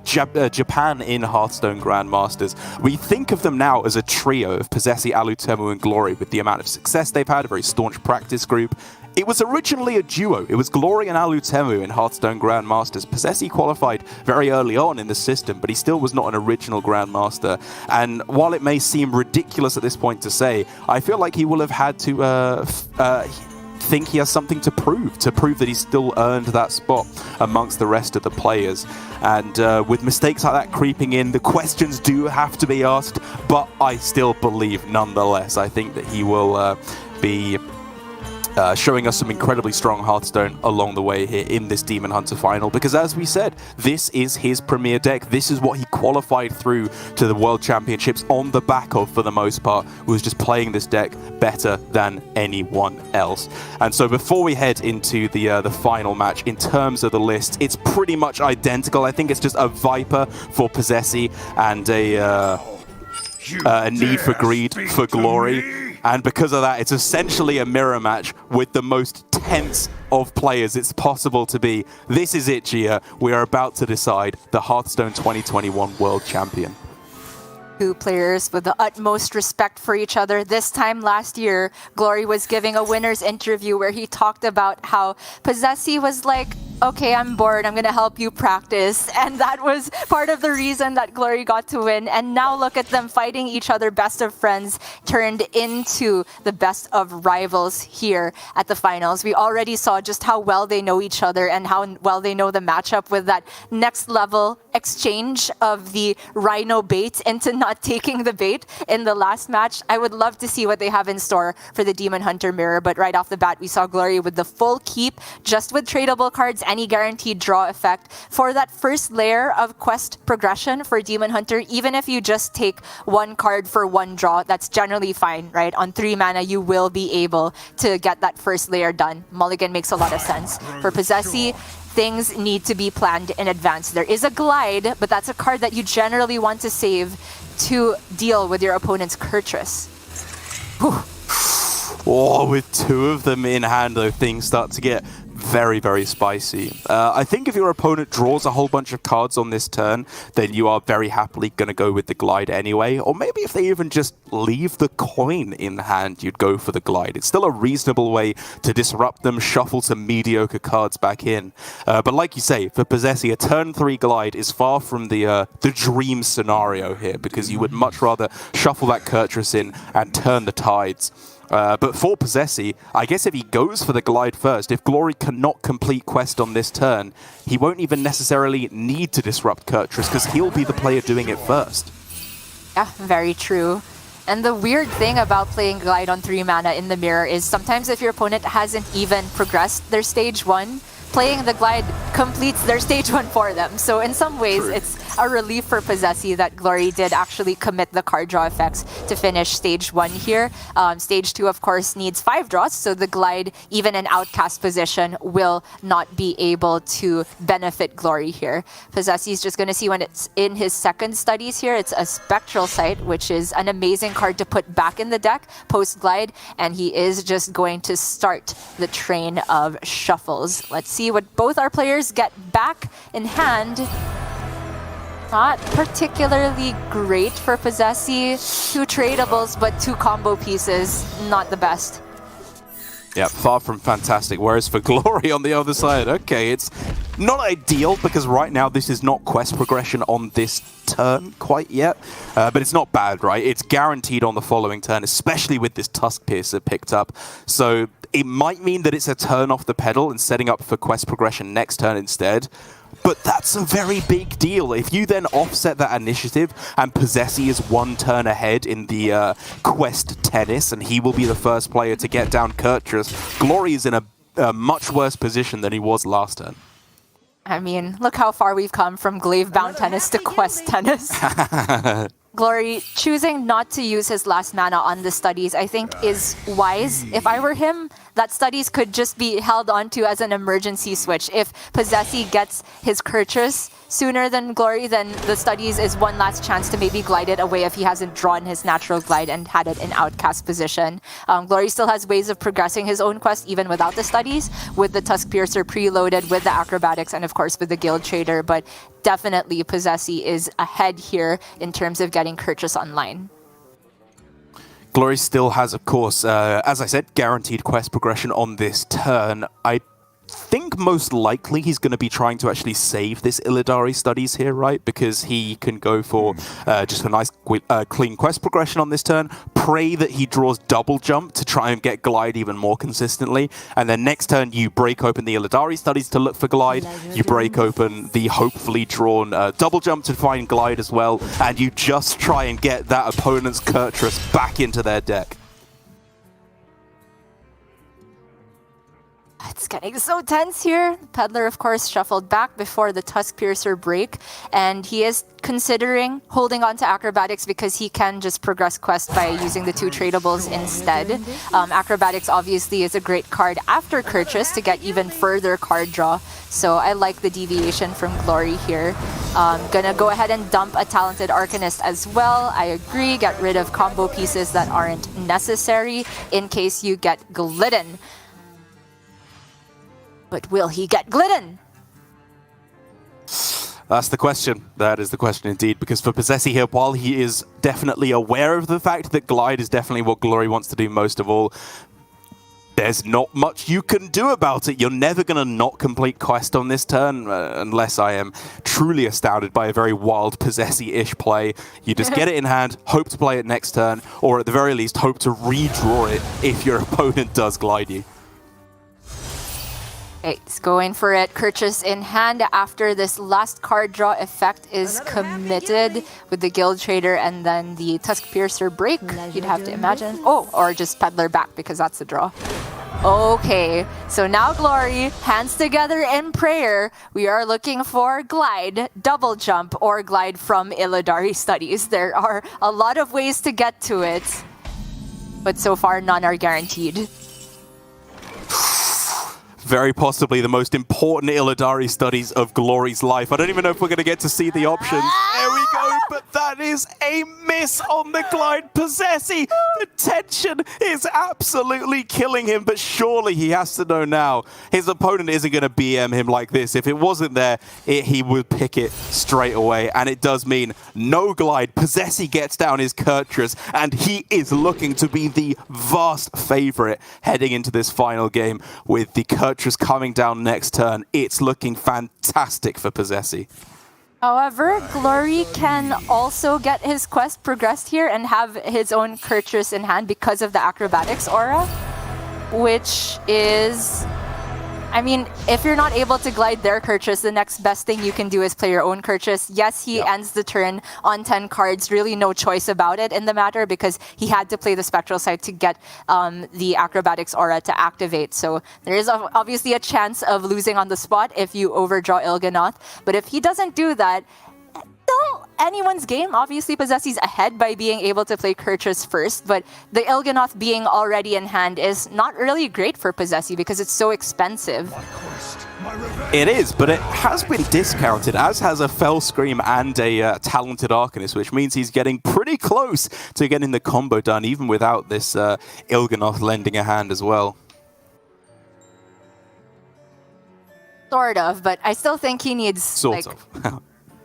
Japan in Hearthstone Grandmasters, we think of them now as a trio of Posesi, Alutemu, and Glory, with the amount of success they've had, a very staunch practice group. It was originally a duo. It was Glory and Alutemu in Hearthstone Grandmasters. Posesi qualified very early on in the system, but he still was not an original Grandmaster. And while it may seem ridiculous at this point to say, I feel like he will have had to think he has something to prove that he's still earned that spot amongst the rest of the players. And with mistakes like that creeping in, the questions do have to be asked, but I still believe nonetheless. I think that he will be showing us some incredibly strong Hearthstone along the way here in this Demon Hunter final, because as we said, this is his premier deck. This is what he qualified through to the World Championships on the back of, for the most part, was just playing this deck better than anyone else. And so before we head into the final match, in terms of the list, it's pretty much identical. I think it's just a Viper for Posesi and a Need for Greed for Glory. And because of that, it's essentially a mirror match with the most tense of players it's possible to be. This is it, Gia. We are about to decide the Hearthstone 2021 World Champion. Two players with the utmost respect for each other. This time last year, Glory was giving a winner's interview where he talked about how Posesi was like, okay, I'm bored, I'm going to help you practice. And that was part of the reason that Glory got to win. And now look at them fighting each other, best of friends, turned into the best of rivals here at the finals. We already saw just how well they know each other and how well they know the matchup with that next level exchange of the Rhino bait into not taking the bait in the last match. I would love to see what they have in store for the Demon Hunter mirror, but right off the bat, we saw Glory with the full keep, just with tradable cards, any guaranteed draw effect for that first layer of quest progression for Demon Hunter. Even if you just take one card for one draw, that's generally fine, right? On 3 mana, you will be able to get that first layer done. Mulligan makes a lot of sense. For Posesi, things need to be planned in advance. There is a glide, but that's a card that you generally want to save to deal with your opponent's Kurtrus. Oh, with 2 of them in hand, though, things start to get very, very spicy. I think if your opponent draws a whole bunch of cards on this turn, then you are very happily going to go with the glide anyway. Or maybe if they even just leave the coin in hand, you'd go for the glide. It's still a reasonable way to disrupt them, shuffle some mediocre cards back in. But like you say, for Posesi, a turn 3 glide is far from the dream scenario here, because you would much rather shuffle that Kurtrus in and turn the tides. But for Posesi, I guess if he goes for the glide first, if Glory cannot complete quest on this turn, he won't even necessarily need to disrupt Kurtrus, because he'll be the player doing it first. Yeah, very true. And the weird thing about playing Glide on 3 mana in the mirror is sometimes if your opponent hasn't even progressed their stage 1, playing the Glide completes their stage 1 for them. So in some ways, it's a relief for Posesi that Glory did actually commit the card draw effects to finish stage 1 here. Stage 2, of course, needs 5 draws, so the Glide, even in outcast position, will not be able to benefit Glory here. Posesi is just going to see when it's in his second studies here. It's a Spectral Sight, which is an amazing card to put back in the deck post-Glide, and he is just going to start the train of shuffles. Let's see what both our players get back in hand. Not particularly great for Posesi. 2 tradables, but 2 combo pieces. Not the best. Yeah, far from fantastic. Whereas for Glory on the other side, okay, it's not ideal because right now this is not quest progression on this turn quite yet. But it's not bad, right? It's guaranteed on the following turn, especially with this Tusk Piercer picked up. So it might mean that it's a turn off the pedal and setting up for quest progression next turn instead. But that's a very big deal. If you then offset that initiative and Posesi is 1 turn ahead in the quest tennis and he will be the first player to get down Kurtrus, Glory is in a much worse position than he was last turn. I mean, look how far we've come from glaive-bound tennis to quest tennis. Glory choosing not to use his last mana on the studies, I think, is wise. If I were him, that studies could just be held onto as an emergency switch. If Posesi gets his Kurtrus sooner than Glory, then the studies is one last chance to maybe glide it away if he hasn't drawn his natural glide and had it in outcast position. Glory still has ways of progressing his own quest even without the studies, with the Tusk Piercer preloaded, with the acrobatics, and of course with the Guild Trader, but definitely Posesi is ahead here in terms of getting Kurtrus online. Glory still has, of course, as I said, guaranteed quest progression on this turn. I think most likely he's going to be trying to actually save this Illidari studies here, right? Because he can go for just a nice clean quest progression on this turn, pray that he draws double jump to try and get glide even more consistently, and then next turn you break open the Illidari studies to look for glide, you break open the hopefully drawn double jump to find glide as well, and you just try and get that opponent's Kurtrus back into their deck. It's getting so tense here. Peddler, of course, shuffled back before the Tusk Piercer break, and he is considering holding on to acrobatics because he can just progress quest by using the 2 tradables instead. Acrobatics obviously is a great card after Kurtrus to get even further card draw, so I like the deviation from Glory here. Gonna go ahead and dump a Talented Arcanist as well. I agree, get rid of combo pieces that aren't necessary in case you get Glidden. But will he get Glidden? That's the question. That is the question indeed. Because for Posesi here, while he is definitely aware of the fact that glide is definitely what Glory wants to do most of all, there's not much you can do about it. You're never going to not complete quest on this turn, unless I am truly astounded by a very wild Posesi-ish play. You just get it in hand, hope to play it next turn, or at the very least, hope to redraw it if your opponent does glide you. Okay, he's going for it. Kurtrus in hand after this last card draw effect is committed with the Guild Trader and then the Tusk Piercer break, you'd have to imagine. Oh, or just Peddler back because that's the draw. Okay, so now Glory, hands together in prayer. We are looking for glide, double jump, or glide from Illidari studies. There are a lot of ways to get to it, but so far none are guaranteed. Very possibly the most important Illidari studies of Glory's life. I don't even know if we're going to get to see the options. There we go, but that is a miss on the glide. Posesi, the tension is absolutely killing him, but surely he has to know now his opponent isn't going to BM him like this. If it wasn't there, he would pick it straight away, and it does mean no glide. Posesi gets down his Kurtrus, and he is looking to be the vast favorite heading into this final game with the Kurtrus coming down next turn. It's looking fantastic for Posesi. However, Glory can also get his quest progressed here and have his own Kurtrus in hand because of the acrobatics aura, which is I mean, if you're not able to glide their Kurchus, the next best thing you can do is play your own Kurchus. Yes, he ends the turn on 10 cards. Really no choice about it in the matter because he had to play the Spectral Sight to get the Acrobatics Aura to activate. So there is obviously a chance of losing on the spot if you overdraw Il'gynoth. But if he doesn't do that, still anyone's game. Obviously, Posesi's ahead by being able to play Kurchus first, but the Il'gynoth being already in hand is not really great for Posesi because it's so expensive. It is, but it has been discounted, as has a Fell Scream and a Talented Arcanist, which means he's getting pretty close to getting the combo done, even without this Il'gynoth lending a hand as well. Sort of, but I still think he needs Sort of.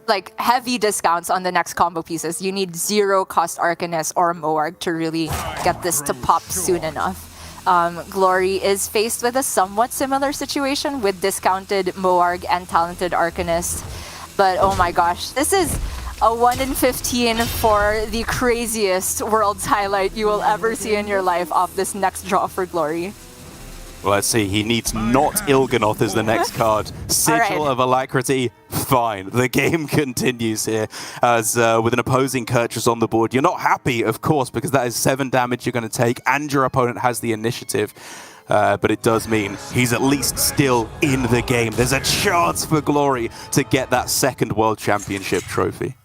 like heavy discounts on the next combo pieces. You need 0 cost Arcanist or Moarg to really get this to pop soon enough. Glory is faced with a somewhat similar situation with discounted Moarg and Talented Arcanist. But oh my gosh, this is a 1 in 15 for the craziest Worlds highlight you will ever see in your life off this next draw for Glory. Well, let's see. He needs not Il'gynoth as the next card. Sigil of Alacrity, fine. The game continues here as with an opposing Kurchus on the board. You're not happy, of course, because that is 7 damage you're going to take, and your opponent has the initiative. But it does mean he's at least still in the game. There's a chance for Glory to get that second World Championship trophy.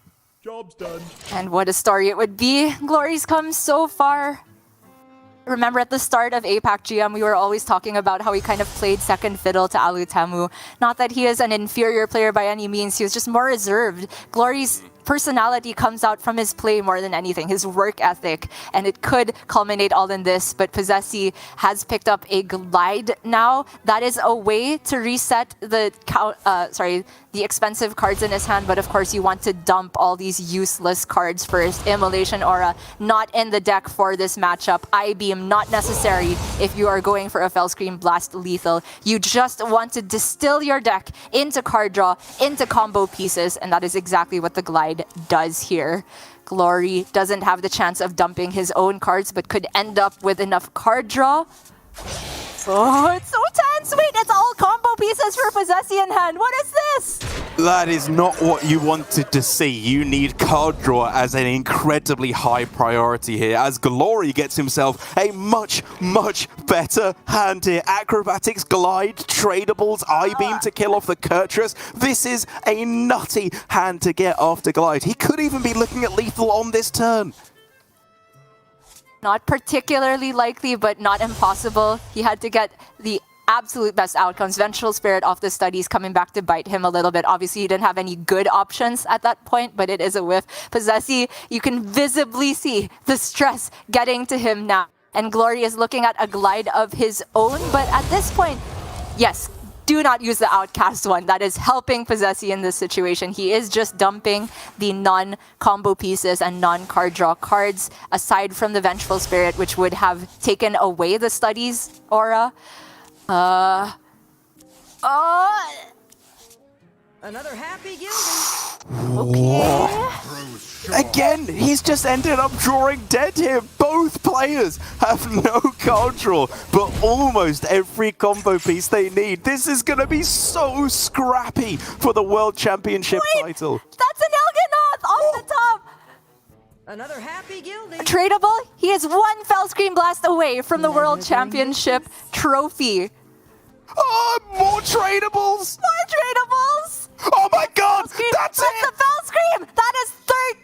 Job's done. And what a story it would be. Glory's come so far. Remember at the start of APAC GM, we were always talking about how he kind of played second fiddle to Alutemu. Not that he is an inferior player by any means, he was just more reserved. Glory's personality comes out from his play more than anything, his work ethic, and it could culminate all in this, but Posesi has picked up a glide now. That is a way to reset the expensive cards in his hand, but of course you want to dump all these useless cards first. Immolation Aura, not in the deck for this matchup. I-Beam, not necessary if you are going for a Fell Scream Blast lethal. You just want to distill your deck into card draw, into combo pieces, and that is exactly what the glide does here. Glory doesn't have the chance of dumping his own cards, but could end up with enough card draw. Oh, it's so tense! Wait, it's all combo pieces for Posesi in hand. What is this? That is not what you wanted to see. You need card draw as an incredibly high priority here, as Glory gets himself a much, much better hand here. Acrobatics, Glide, Tradables, I-Beam to kill off the Kurchus. This is a nutty hand to get after Glide. He could even be looking at lethal on this turn. Not particularly likely, but not impossible. He had to get the absolute best outcomes. Vengeful Spirit off the studies coming back to bite him a little bit. Obviously, he didn't have any good options at that point, but it is a whiff. Posesi, you can visibly see the stress getting to him now. And Glory is looking at a glide of his own, but at this point, yes, do not use the Outcast one. That is helping Posesi in this situation. He is just dumping the non-combo pieces and non-card draw cards, aside from the Vengeful Spirit, which would have taken away the Studies aura. Another happy Gildy. Okay. Again, he's just ended up drawing dead here. Both players have no card draw, but almost every combo piece they need. This is going to be so scrappy for the World Championship title. That's an Il'gynoth off the top. Another happy Gildy. Tradable. He is 1 Fell Scream Blast away from the World Championship trophy. Oh, more Tradables! More Tradables! Oh my god, that's the it! Fell Scream! That is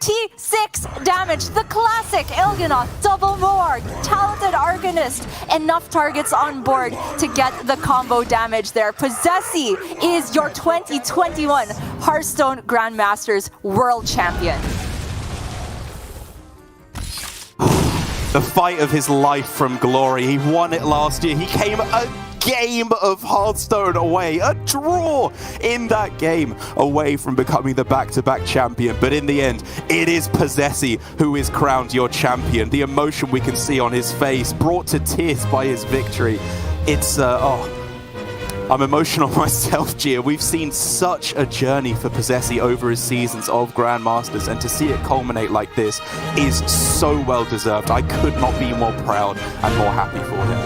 36 damage. The classic Il'gynoth, double Moarg, Talented Arcanist. Enough targets on board to get the combo damage there. Posesi is your 2021 Hearthstone Grandmasters World Champion. The fight of his life from Glory. He won it last year. He came a game of Hearthstone away, a draw in that game away from becoming the back-to-back champion. But in the end, it is Posesi who is crowned your champion. The emotion we can see on his face, brought to tears by his victory. It's, I'm emotional myself, Gia. We've seen such a journey for Posesi over his seasons of Grandmasters, and to see it culminate like this is so well deserved. I could not be more proud and more happy for him.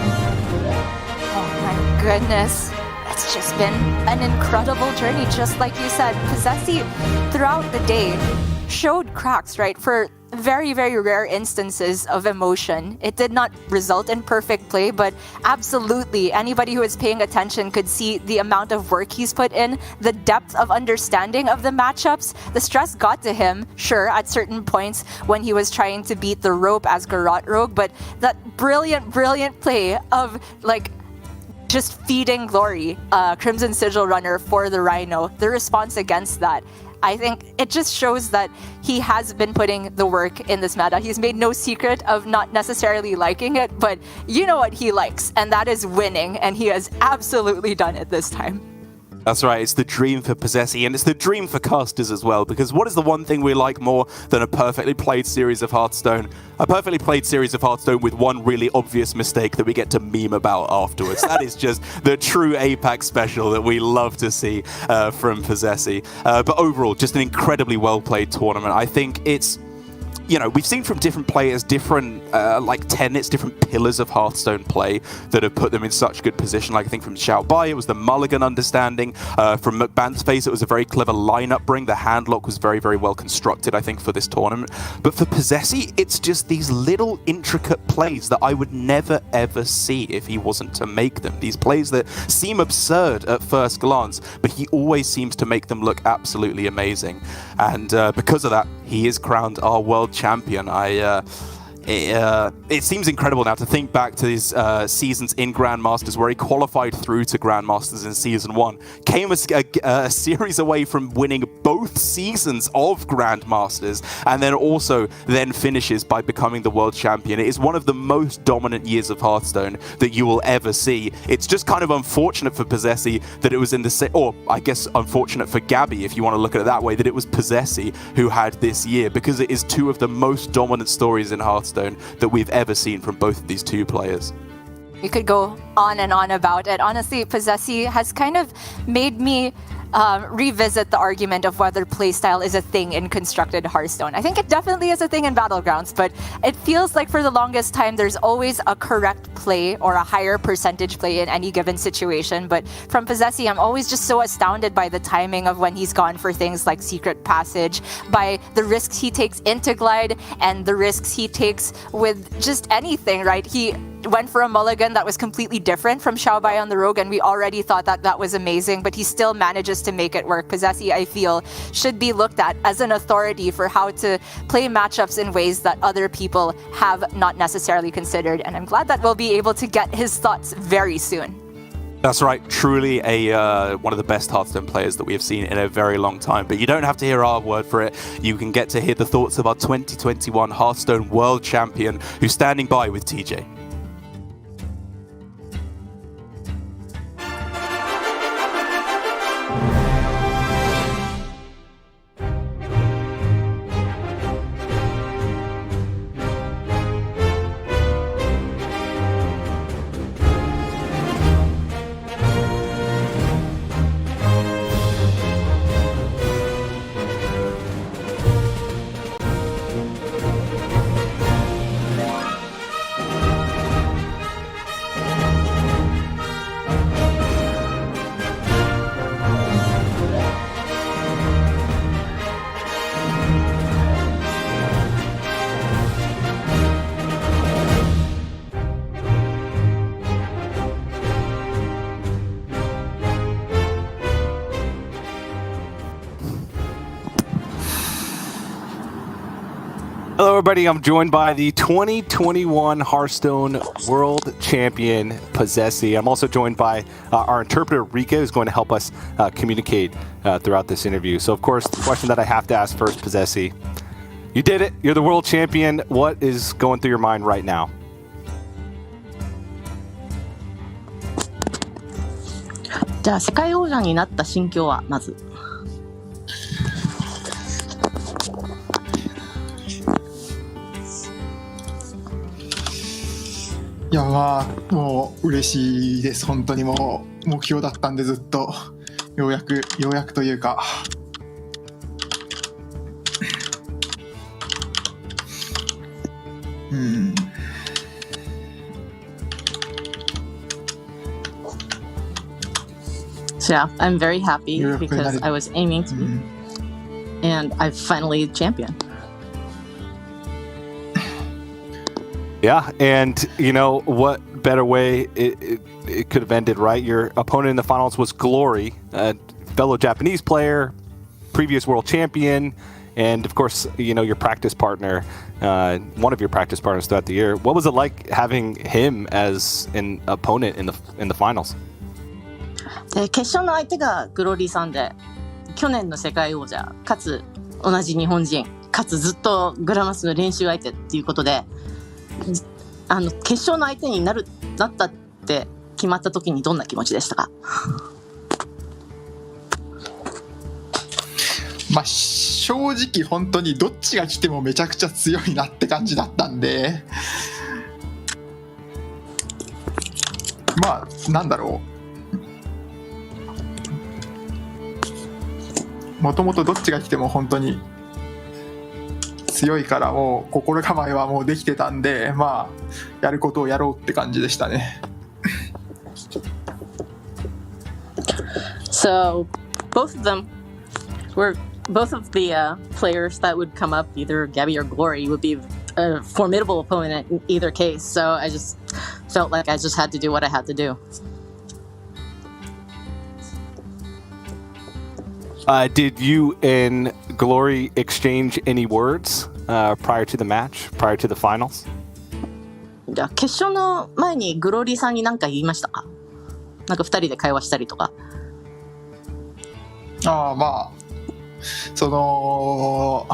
Oh my goodness. it's just been an incredible journey, just like you said. posesi, throughout the day, showed cracks, right? For very, very rare instances of emotion. It did not result in perfect play, but absolutely anybody who is paying attention could see the amount of work he's put in, the depth of understanding of the matchups. The stress got to him, sure, at certain points when he was trying to beat the rope as Garrote Rogue, but that brilliant, brilliant play of like just feeding Glory, Crimson Sigil runner for the Rhino, the response against that, I think it just shows that he has been putting the work in this meta. He's made no secret of not necessarily liking it, but you know what he likes, and that is winning, and he has absolutely done it this time. That's right, it's the dream for posesi, and it's the dream for casters as well, because what is the one thing we like more than a perfectly played series of Hearthstone? A perfectly played series of Hearthstone with one really obvious mistake that we get to meme about afterwards. That is just the true Apex special that we love to see from posesi. But overall, just an incredibly well-played tournament. I think it's, you know, we've seen from different players, different like tenets, different pillars of Hearthstone play that have put them in such good position. Like I think from Xiaobai, it was the mulligan understanding. From McBan's face, it was a very clever lineup bring. The handlock was very, very well constructed, I think, for this tournament. But for posesi, it's just these little intricate plays that I would never, ever see if he wasn't to make them. These plays that seem absurd at first glance, but he always seems to make them look absolutely amazing. And because of that, he is crowned our world champion. It seems incredible now to think back to his seasons in Grandmasters where he qualified through to Grandmasters in Season 1, came a series away from winning both seasons of Grandmasters, and then also then finishes by becoming the world champion. It is one of the most dominant years of Hearthstone that you will ever see. It's just kind of unfortunate for posesi that it was in the or I guess unfortunate for Gabby, if you want to look at it that way, that it was posesi who had this year, because it is two of the most dominant stories in Hearthstone that we've ever seen from both of these two players. You could go on and on about it. Honestly, posesi has kind of made me revisit the argument of whether playstyle is a thing in constructed Hearthstone. I think it definitely is a thing in Battlegrounds, but it feels like for the longest time there's always a correct play or a higher percentage play in any given situation. But from posesi, I'm always just so astounded by the timing of when he's gone for things like Secret Passage, by the risks he takes into Glide, and the risks he takes with just anything, right? He went for a mulligan that was completely different from Xiaobai on the Rogue, and we already thought that that was amazing, but he still manages to make it work. posesi, I feel, should be looked at as an authority for how to play matchups in ways that other people have not necessarily considered, and I'm glad that we'll be able to get his thoughts very soon. That's right, truly one of the best Hearthstone players that we have seen in a very long time. But you don't have to hear our word for it. You can get to hear the thoughts of our 2021 Hearthstone World Champion, who's standing by with TJ. Hello, everybody. I'm joined by the 2021 Hearthstone World Champion, posesi. I'm also joined by our interpreter, Rika, who's going to help us communicate throughout this interview. So, of course, the question that I have to ask first, posesi. You did it. You're the world champion. What is going through your mind right now? .世界王者になった心境はまずいやもう嬉しいです。本当にもう目標だったんで、ずっとようやくというか、So yeah, I'm very happy ようやく because I was aiming to be, and I'm finally champion. Yeah, and you know what better way it could have ended, right? Your opponent in the finals was Glory, a fellow Japanese player, previous world champion, and of course, you know, your practice partner, one of your practice partners throughout the year. What was it like having him as an opponent in the finals? で決勝の相手がグローリーさんで、去年の世界王者かつ同じ日本人かつずっとグラマスの練習相手っていうことで、決勝の相手になったって決まった時にどんな気持ちでしたか？まあ正直本当にどっちが来てもめちゃくちゃ強いなって感じだったんで、まあなんだろう、もともとどっちが来ても本当に強いからもう心構えはもうできてたんで、まあやることをやろうって感じでしたね。So both of the players that would come up, either Gabby or Glory, would be a formidable opponent in either case. So I just felt like I just had to do what I had to do. Did you and Glory exchange any words prior to the match, prior to the finals? じゃあ決勝の前にグローリーさんに何か言いましたか？なんか2人で会話したりとか。ああ、まあその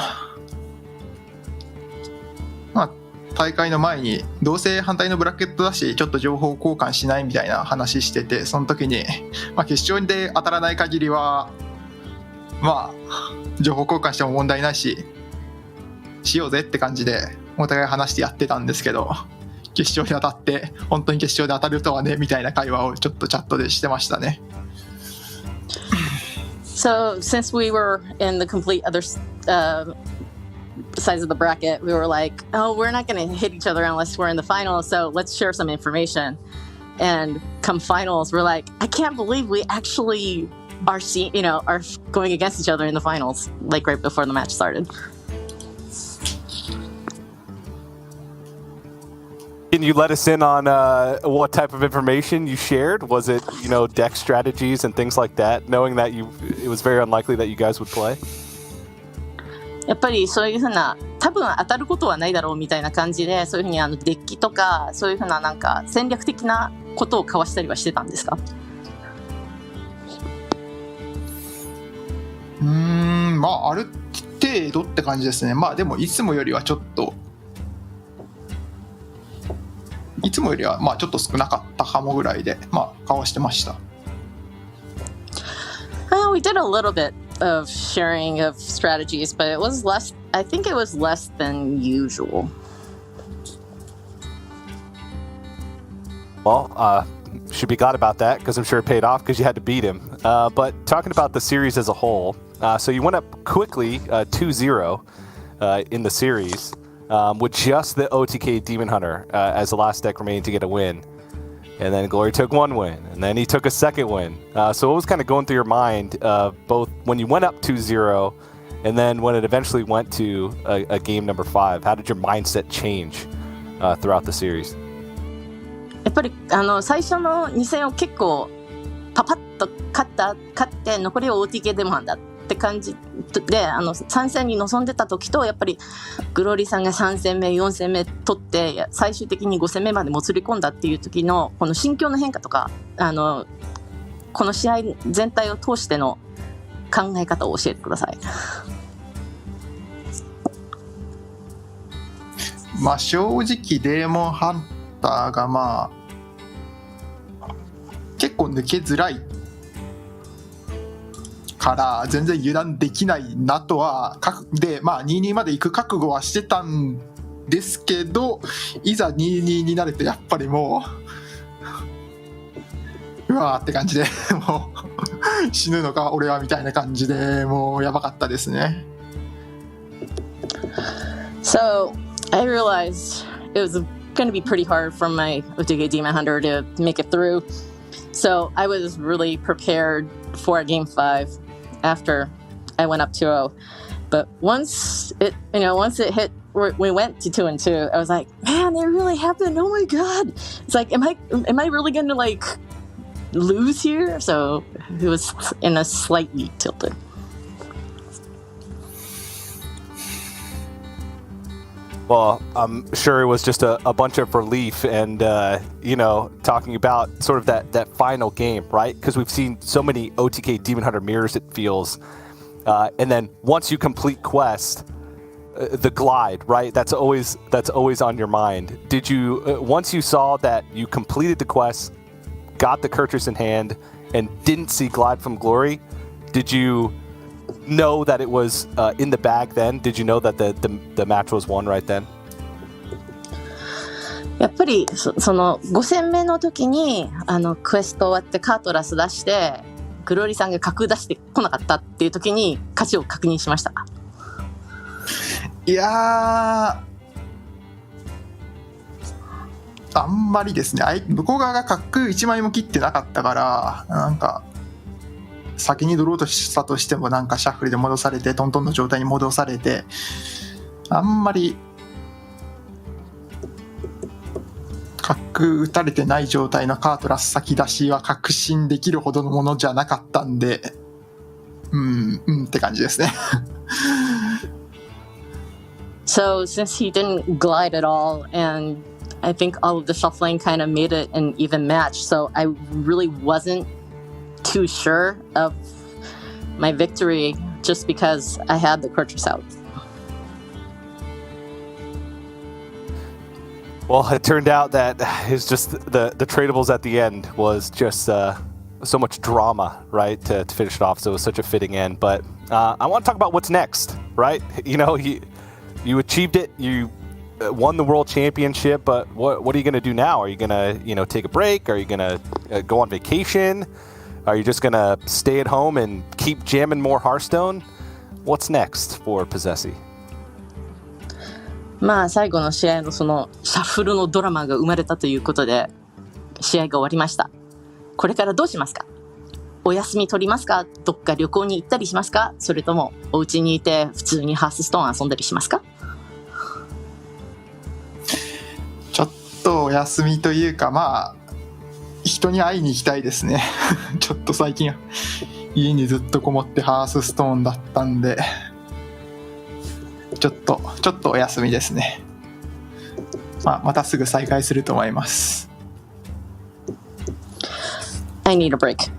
まあ大会の前にどうせ反対のブラケットだしちょっと情報交換しないみたいな話してて、その時に、まあ、決勝で当たらない限りはまあ情報交換しても問題ないしようぜって感じでお互い話してやってたんですけど、決勝に当たって本当に決勝で当たるとはねみたいな会話をちょっとチャットでしてましたね。So since we were in the complete other sides of the bracket, we were like, oh, we're not going to hit each other unless we're in the finals, so let's share some information. And come finals, we're like, I can't believe we actually are going against each other in the finals, like right before the match started. Can you let us in on what type of information you shared? Was it, you know, deck strategies and things like that, knowing that it was very unlikely that you guys would play? やっぱりそういうふうな多分当たることはないだろうみたいな感じで、そういうふうにデッキとかそういうふうななんか戦略的なことを交わしたりはしてたんですか？まあある程度って感じですね。まあでもいつもよりはちょっとまあちょっと少なかったかもぐらいで、まあ交わしてました。We did a little bit of sharing of strategies, but it was less. I think it was less than usual. Well, should be glad about that because I'm sure it paid off because you had to beat him. But talking about the series as a whole, so you went up quickly 2-0 in the series with just the OTK Demon Hunter as the last deck remaining to get a win. And then Glory took one win, and then he took a second win. So what was kind of going through your mind both when you went up 2-0 and then when it eventually went to a game number 5? How did your mindset change throughout the series? やっぱり最初の2戦を結構パパッと勝って残りを OTK デモハンだって感じで3戦に臨んでた時と、やっぱりグローリーさんが3戦目4戦目取って最終的に5戦目までもつれ込んだっていう時のこの心境の変化とかこの試合全体を通しての考え方を教えてください。まあ正直デーモンハンターがまあ結構抜けづらいから全然油断できないなとはで、まあ2-2まで行く覚悟はしてたんですけど、いざ2-2になるとやっぱりもううわーって感じでもう死ぬのか俺はみたいな感じでもうやばかったですね。So I realized it was going to be pretty hard for my OTK Demon Hunter to make it through. So I was really prepared for game 5 after I went up 2-0. But once it hit, we went to 2-2. I was like, man, it really happened. Oh my god! It's like, am I really gonna like lose here? So it was in a slightly tilted. Well, I'm sure it was just a bunch of relief and, talking about sort of that final game, right? Because we've seen so many OTK Demon Hunter mirrors, it feels. And then once you complete quest, the glide, right? That's always on your mind. Did you, once you saw that you completed the quest, got the Kurtrus in hand, and didn't see glide from Glory, did you know that it was in the bag then? Did you know that the match was won right then? やっぱりその5戦目の時にクエスト終わってカートラス出してグローリーさんが角出してこなかったっていう時に勝ちを確認しました。いやあんまりですね。向こう側が角1枚も切ってなかったからなんか先にドローとしたとしてもなんかシャッフルで戻されてトントンの状態に戻されてあんまり角打たれてない状態のカートラス先出しは確信できるほどのものじゃなかったんでって感じですね。So since he didn't glide at all and I think all of the shuffling kind of made it an even match, so I really wasn't too sure of my victory just because I had the Kurtrus out. Well, it turned out that it's just the tradables at the end was just so much drama, right, to finish it off. So it was such a fitting end. But I want to talk about what's next, right? You achieved it. You won the World Championship. But what are you going to do now? Are you going to take a break? Are you going to go on vacation? Are you just going to stay at home and keep jamming more Hearthstone? What's next for posesi? まあ最後の試合のそのシャッフルのドラマが生まれたということで試合が終わりました。これからどうしますか？お休み取りますか？どっか旅行に行ったりしますか？それともお家にいて普通にハースストーン遊んだりしますか？ちょっとお休みというかまあ人に会いに行きたいですね。ちょっと最近家にずっとこもってハースストーンだったんでちょっとお休みですね。またすぐ再開すると思います。I need a break.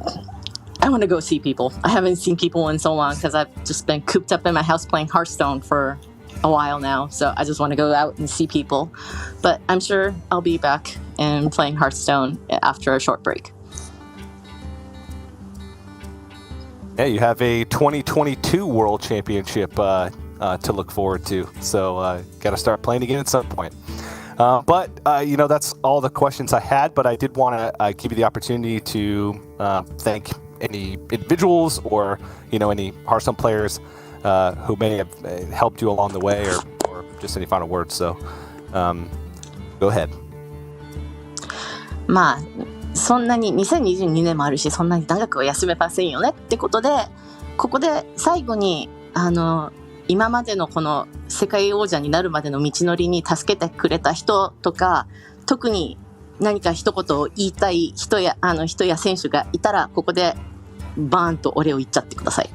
I want to go see people. I haven't seen people in so long because I've just been cooped up in my house playing Hearthstone for a while now. So I just want to go out and see people. But I'm sure I'll be back and playing Hearthstone after a short break. Yeah, you have a 2022 World Championship to look forward to. So got to start playing again at some point. But that's all the questions I had. But I did want to give you the opportunity to thank any individuals or any Hearthstone players who may have helped you along the way, or just any final words. So go ahead. まあそんなに2022年もあるしそんなに長くは休めませんよねってことでここで最後に今までのこの世界王者になるまでの道のりに助けてくれた人とか特に何か一言を言いたい人や選手がいたらここでバーンとお礼を言っちゃってください。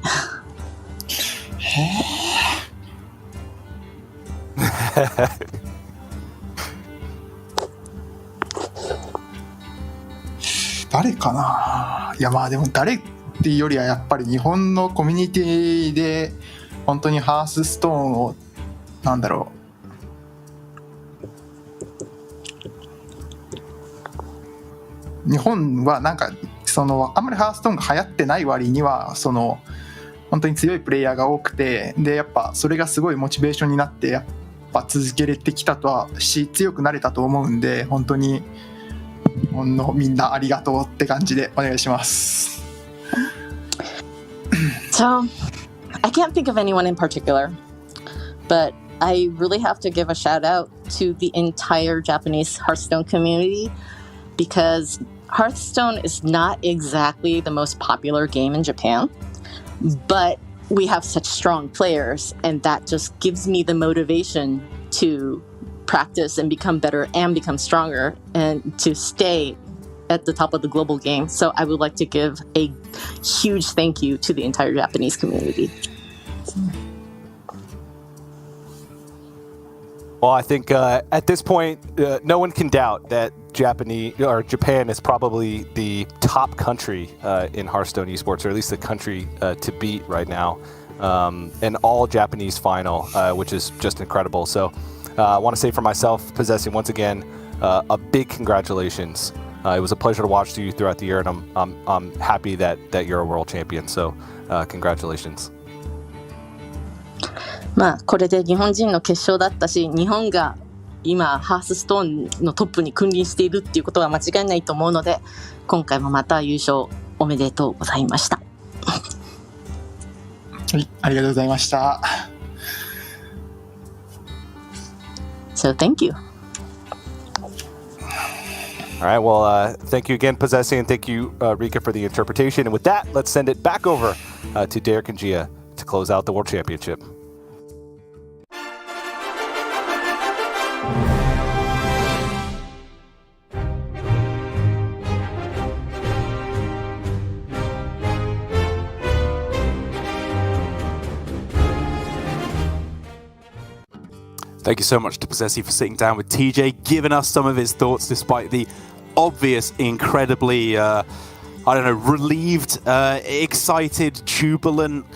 誰かな。いやまあでも誰っていうよりはやっぱり日本のコミュニティで本当にハースストーンを日本はなんかあんまりハーストーンが流行ってない割には本当に強いプレイヤーが多くてでやっぱそれがすごいモチベーションになってやっぱ続けれてきた強くなれたと思うんで本当に日本のみんなありがとうって感じでお願いします。So, I can't think of anyone in particular, but I really have to give a shout out to the entire Japanese Hearthstone community because Hearthstone is not exactly the most popular game in Japan, but we have such strong players, and that just gives me the motivation to practice and become better and become stronger and to stay at the top of the global game. So I would like to give a huge thank you to the entire Japanese community. Well, I think at this point, no one can doubt that Japan is probably the top country in Hearthstone Esports, or at least the country to beat right now. An all-Japanese final, which is just incredible. So I want to say for myself, Posesi, once again, a big congratulations. It was a pleasure to watch you throughout the year, and I'm happy that you're a world champion. So congratulations. まあこれで日本人の決勝だったし、日本が今ハースストーンのトップに君臨しているっていうことは間違いないと思うので、今回もまた優勝おめでとうございました。はい、ありがとうございました。So thank you. All right, well, thank you again, Posesi, and thank you, Rika, for the interpretation. And with that, let's send it back over to Derek and Gia to close out the World Championship. Thank you so much to Posesi for sitting down with TJ, giving us some of his thoughts despite the obvious, incredibly, relieved, excited, jubilant,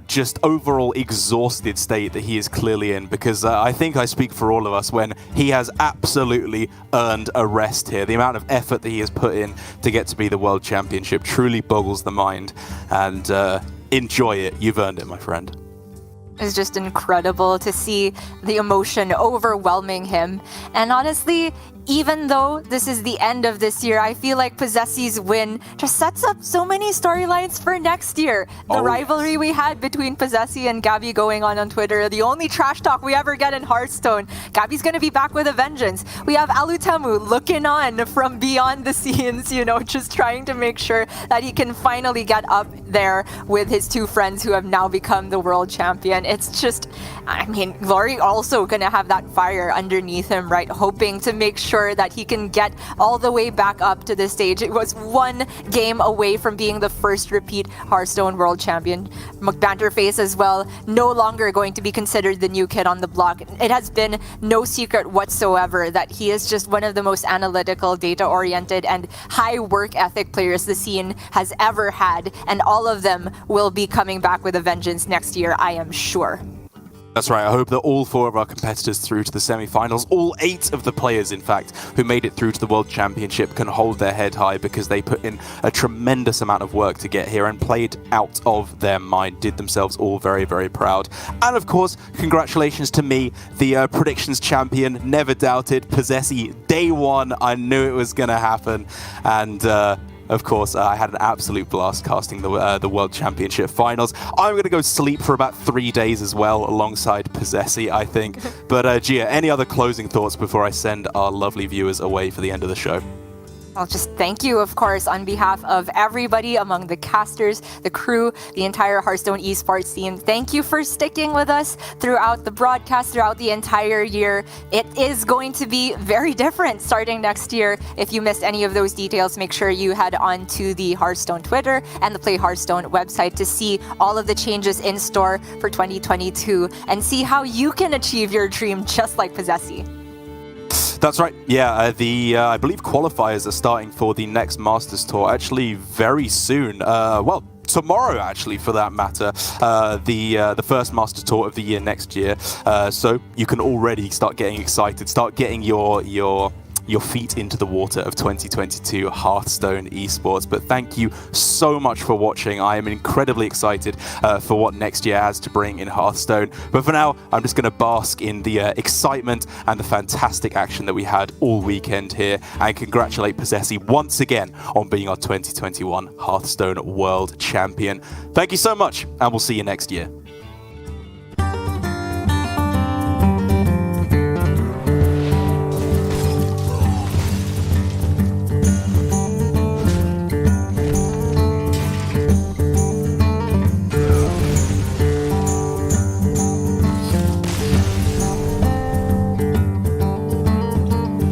just overall exhausted state that he is clearly in, because I think I speak for all of us when he has absolutely earned a rest here. The amount of effort that he has put in to get to be the World Championship truly boggles the mind, and enjoy it. You've earned it, my friend. It's just incredible to see the emotion overwhelming him. And honestly, even though this is the end of this year, I feel like Posesi's win just sets up so many storylines for next year. The rivalry we had between Posesi and Gabby going on Twitter, the only trash talk we ever get in Hearthstone. Gabby's going to be back with a vengeance. We have Alutemu looking on from beyond the scenes, just trying to make sure that he can finally get up there with his two friends who have now become the world champion. It's just, Glory also going to have that fire underneath him, right? Hoping to make sure that he can get all the way back up to the stage. It was one game away from being the first repeat Hearthstone World Champion. McBanterface as well, no longer going to be considered the new kid on the block. It has been no secret whatsoever that he is just one of the most analytical, data-oriented, and high work ethic players the scene has ever had, and all of them will be coming back with a vengeance next year, I am sure. That's right. I hope that all 4 of our competitors through to the semi-finals, all 8 of the players, in fact, who made it through to the World Championship can hold their head high, because they put in a tremendous amount of work to get here and played out of their mind, did themselves all very, very proud. And of course, congratulations to me, the predictions champion, never doubted, Posesi, day one, I knew it was going to happen. And of course, I had an absolute blast casting the World Championship finals. I'm going to go sleep for about 3 days as well, alongside Posesi, I think. But Gia, any other closing thoughts before I send our lovely viewers away for the end of the show? I'll just thank you, of course, on behalf of everybody among the casters, the crew, the entire Hearthstone Esports team. Thank you for sticking with us throughout the broadcast, throughout the entire year. It is going to be very different starting next year. If you missed any of those details, make sure you head on to the Hearthstone Twitter and the Play Hearthstone website to see all of the changes in store for 2022 and see how you can achieve your dream just like Posesi. That's right. Yeah, I believe qualifiers are starting for the next Masters Tour actually very soon. Tomorrow, actually, for that matter, the first Masters Tour of the year next year. So you can already start getting excited, start getting your feet into the water of 2022 Hearthstone Esports. But thank you so much for watching. I am incredibly excited for what next year has to bring in Hearthstone. But for now, I'm just going to bask in the excitement and the fantastic action that we had all weekend here, and congratulate Posesi once again on being our 2021 Hearthstone World Champion. Thank you so much, and we'll see you next year.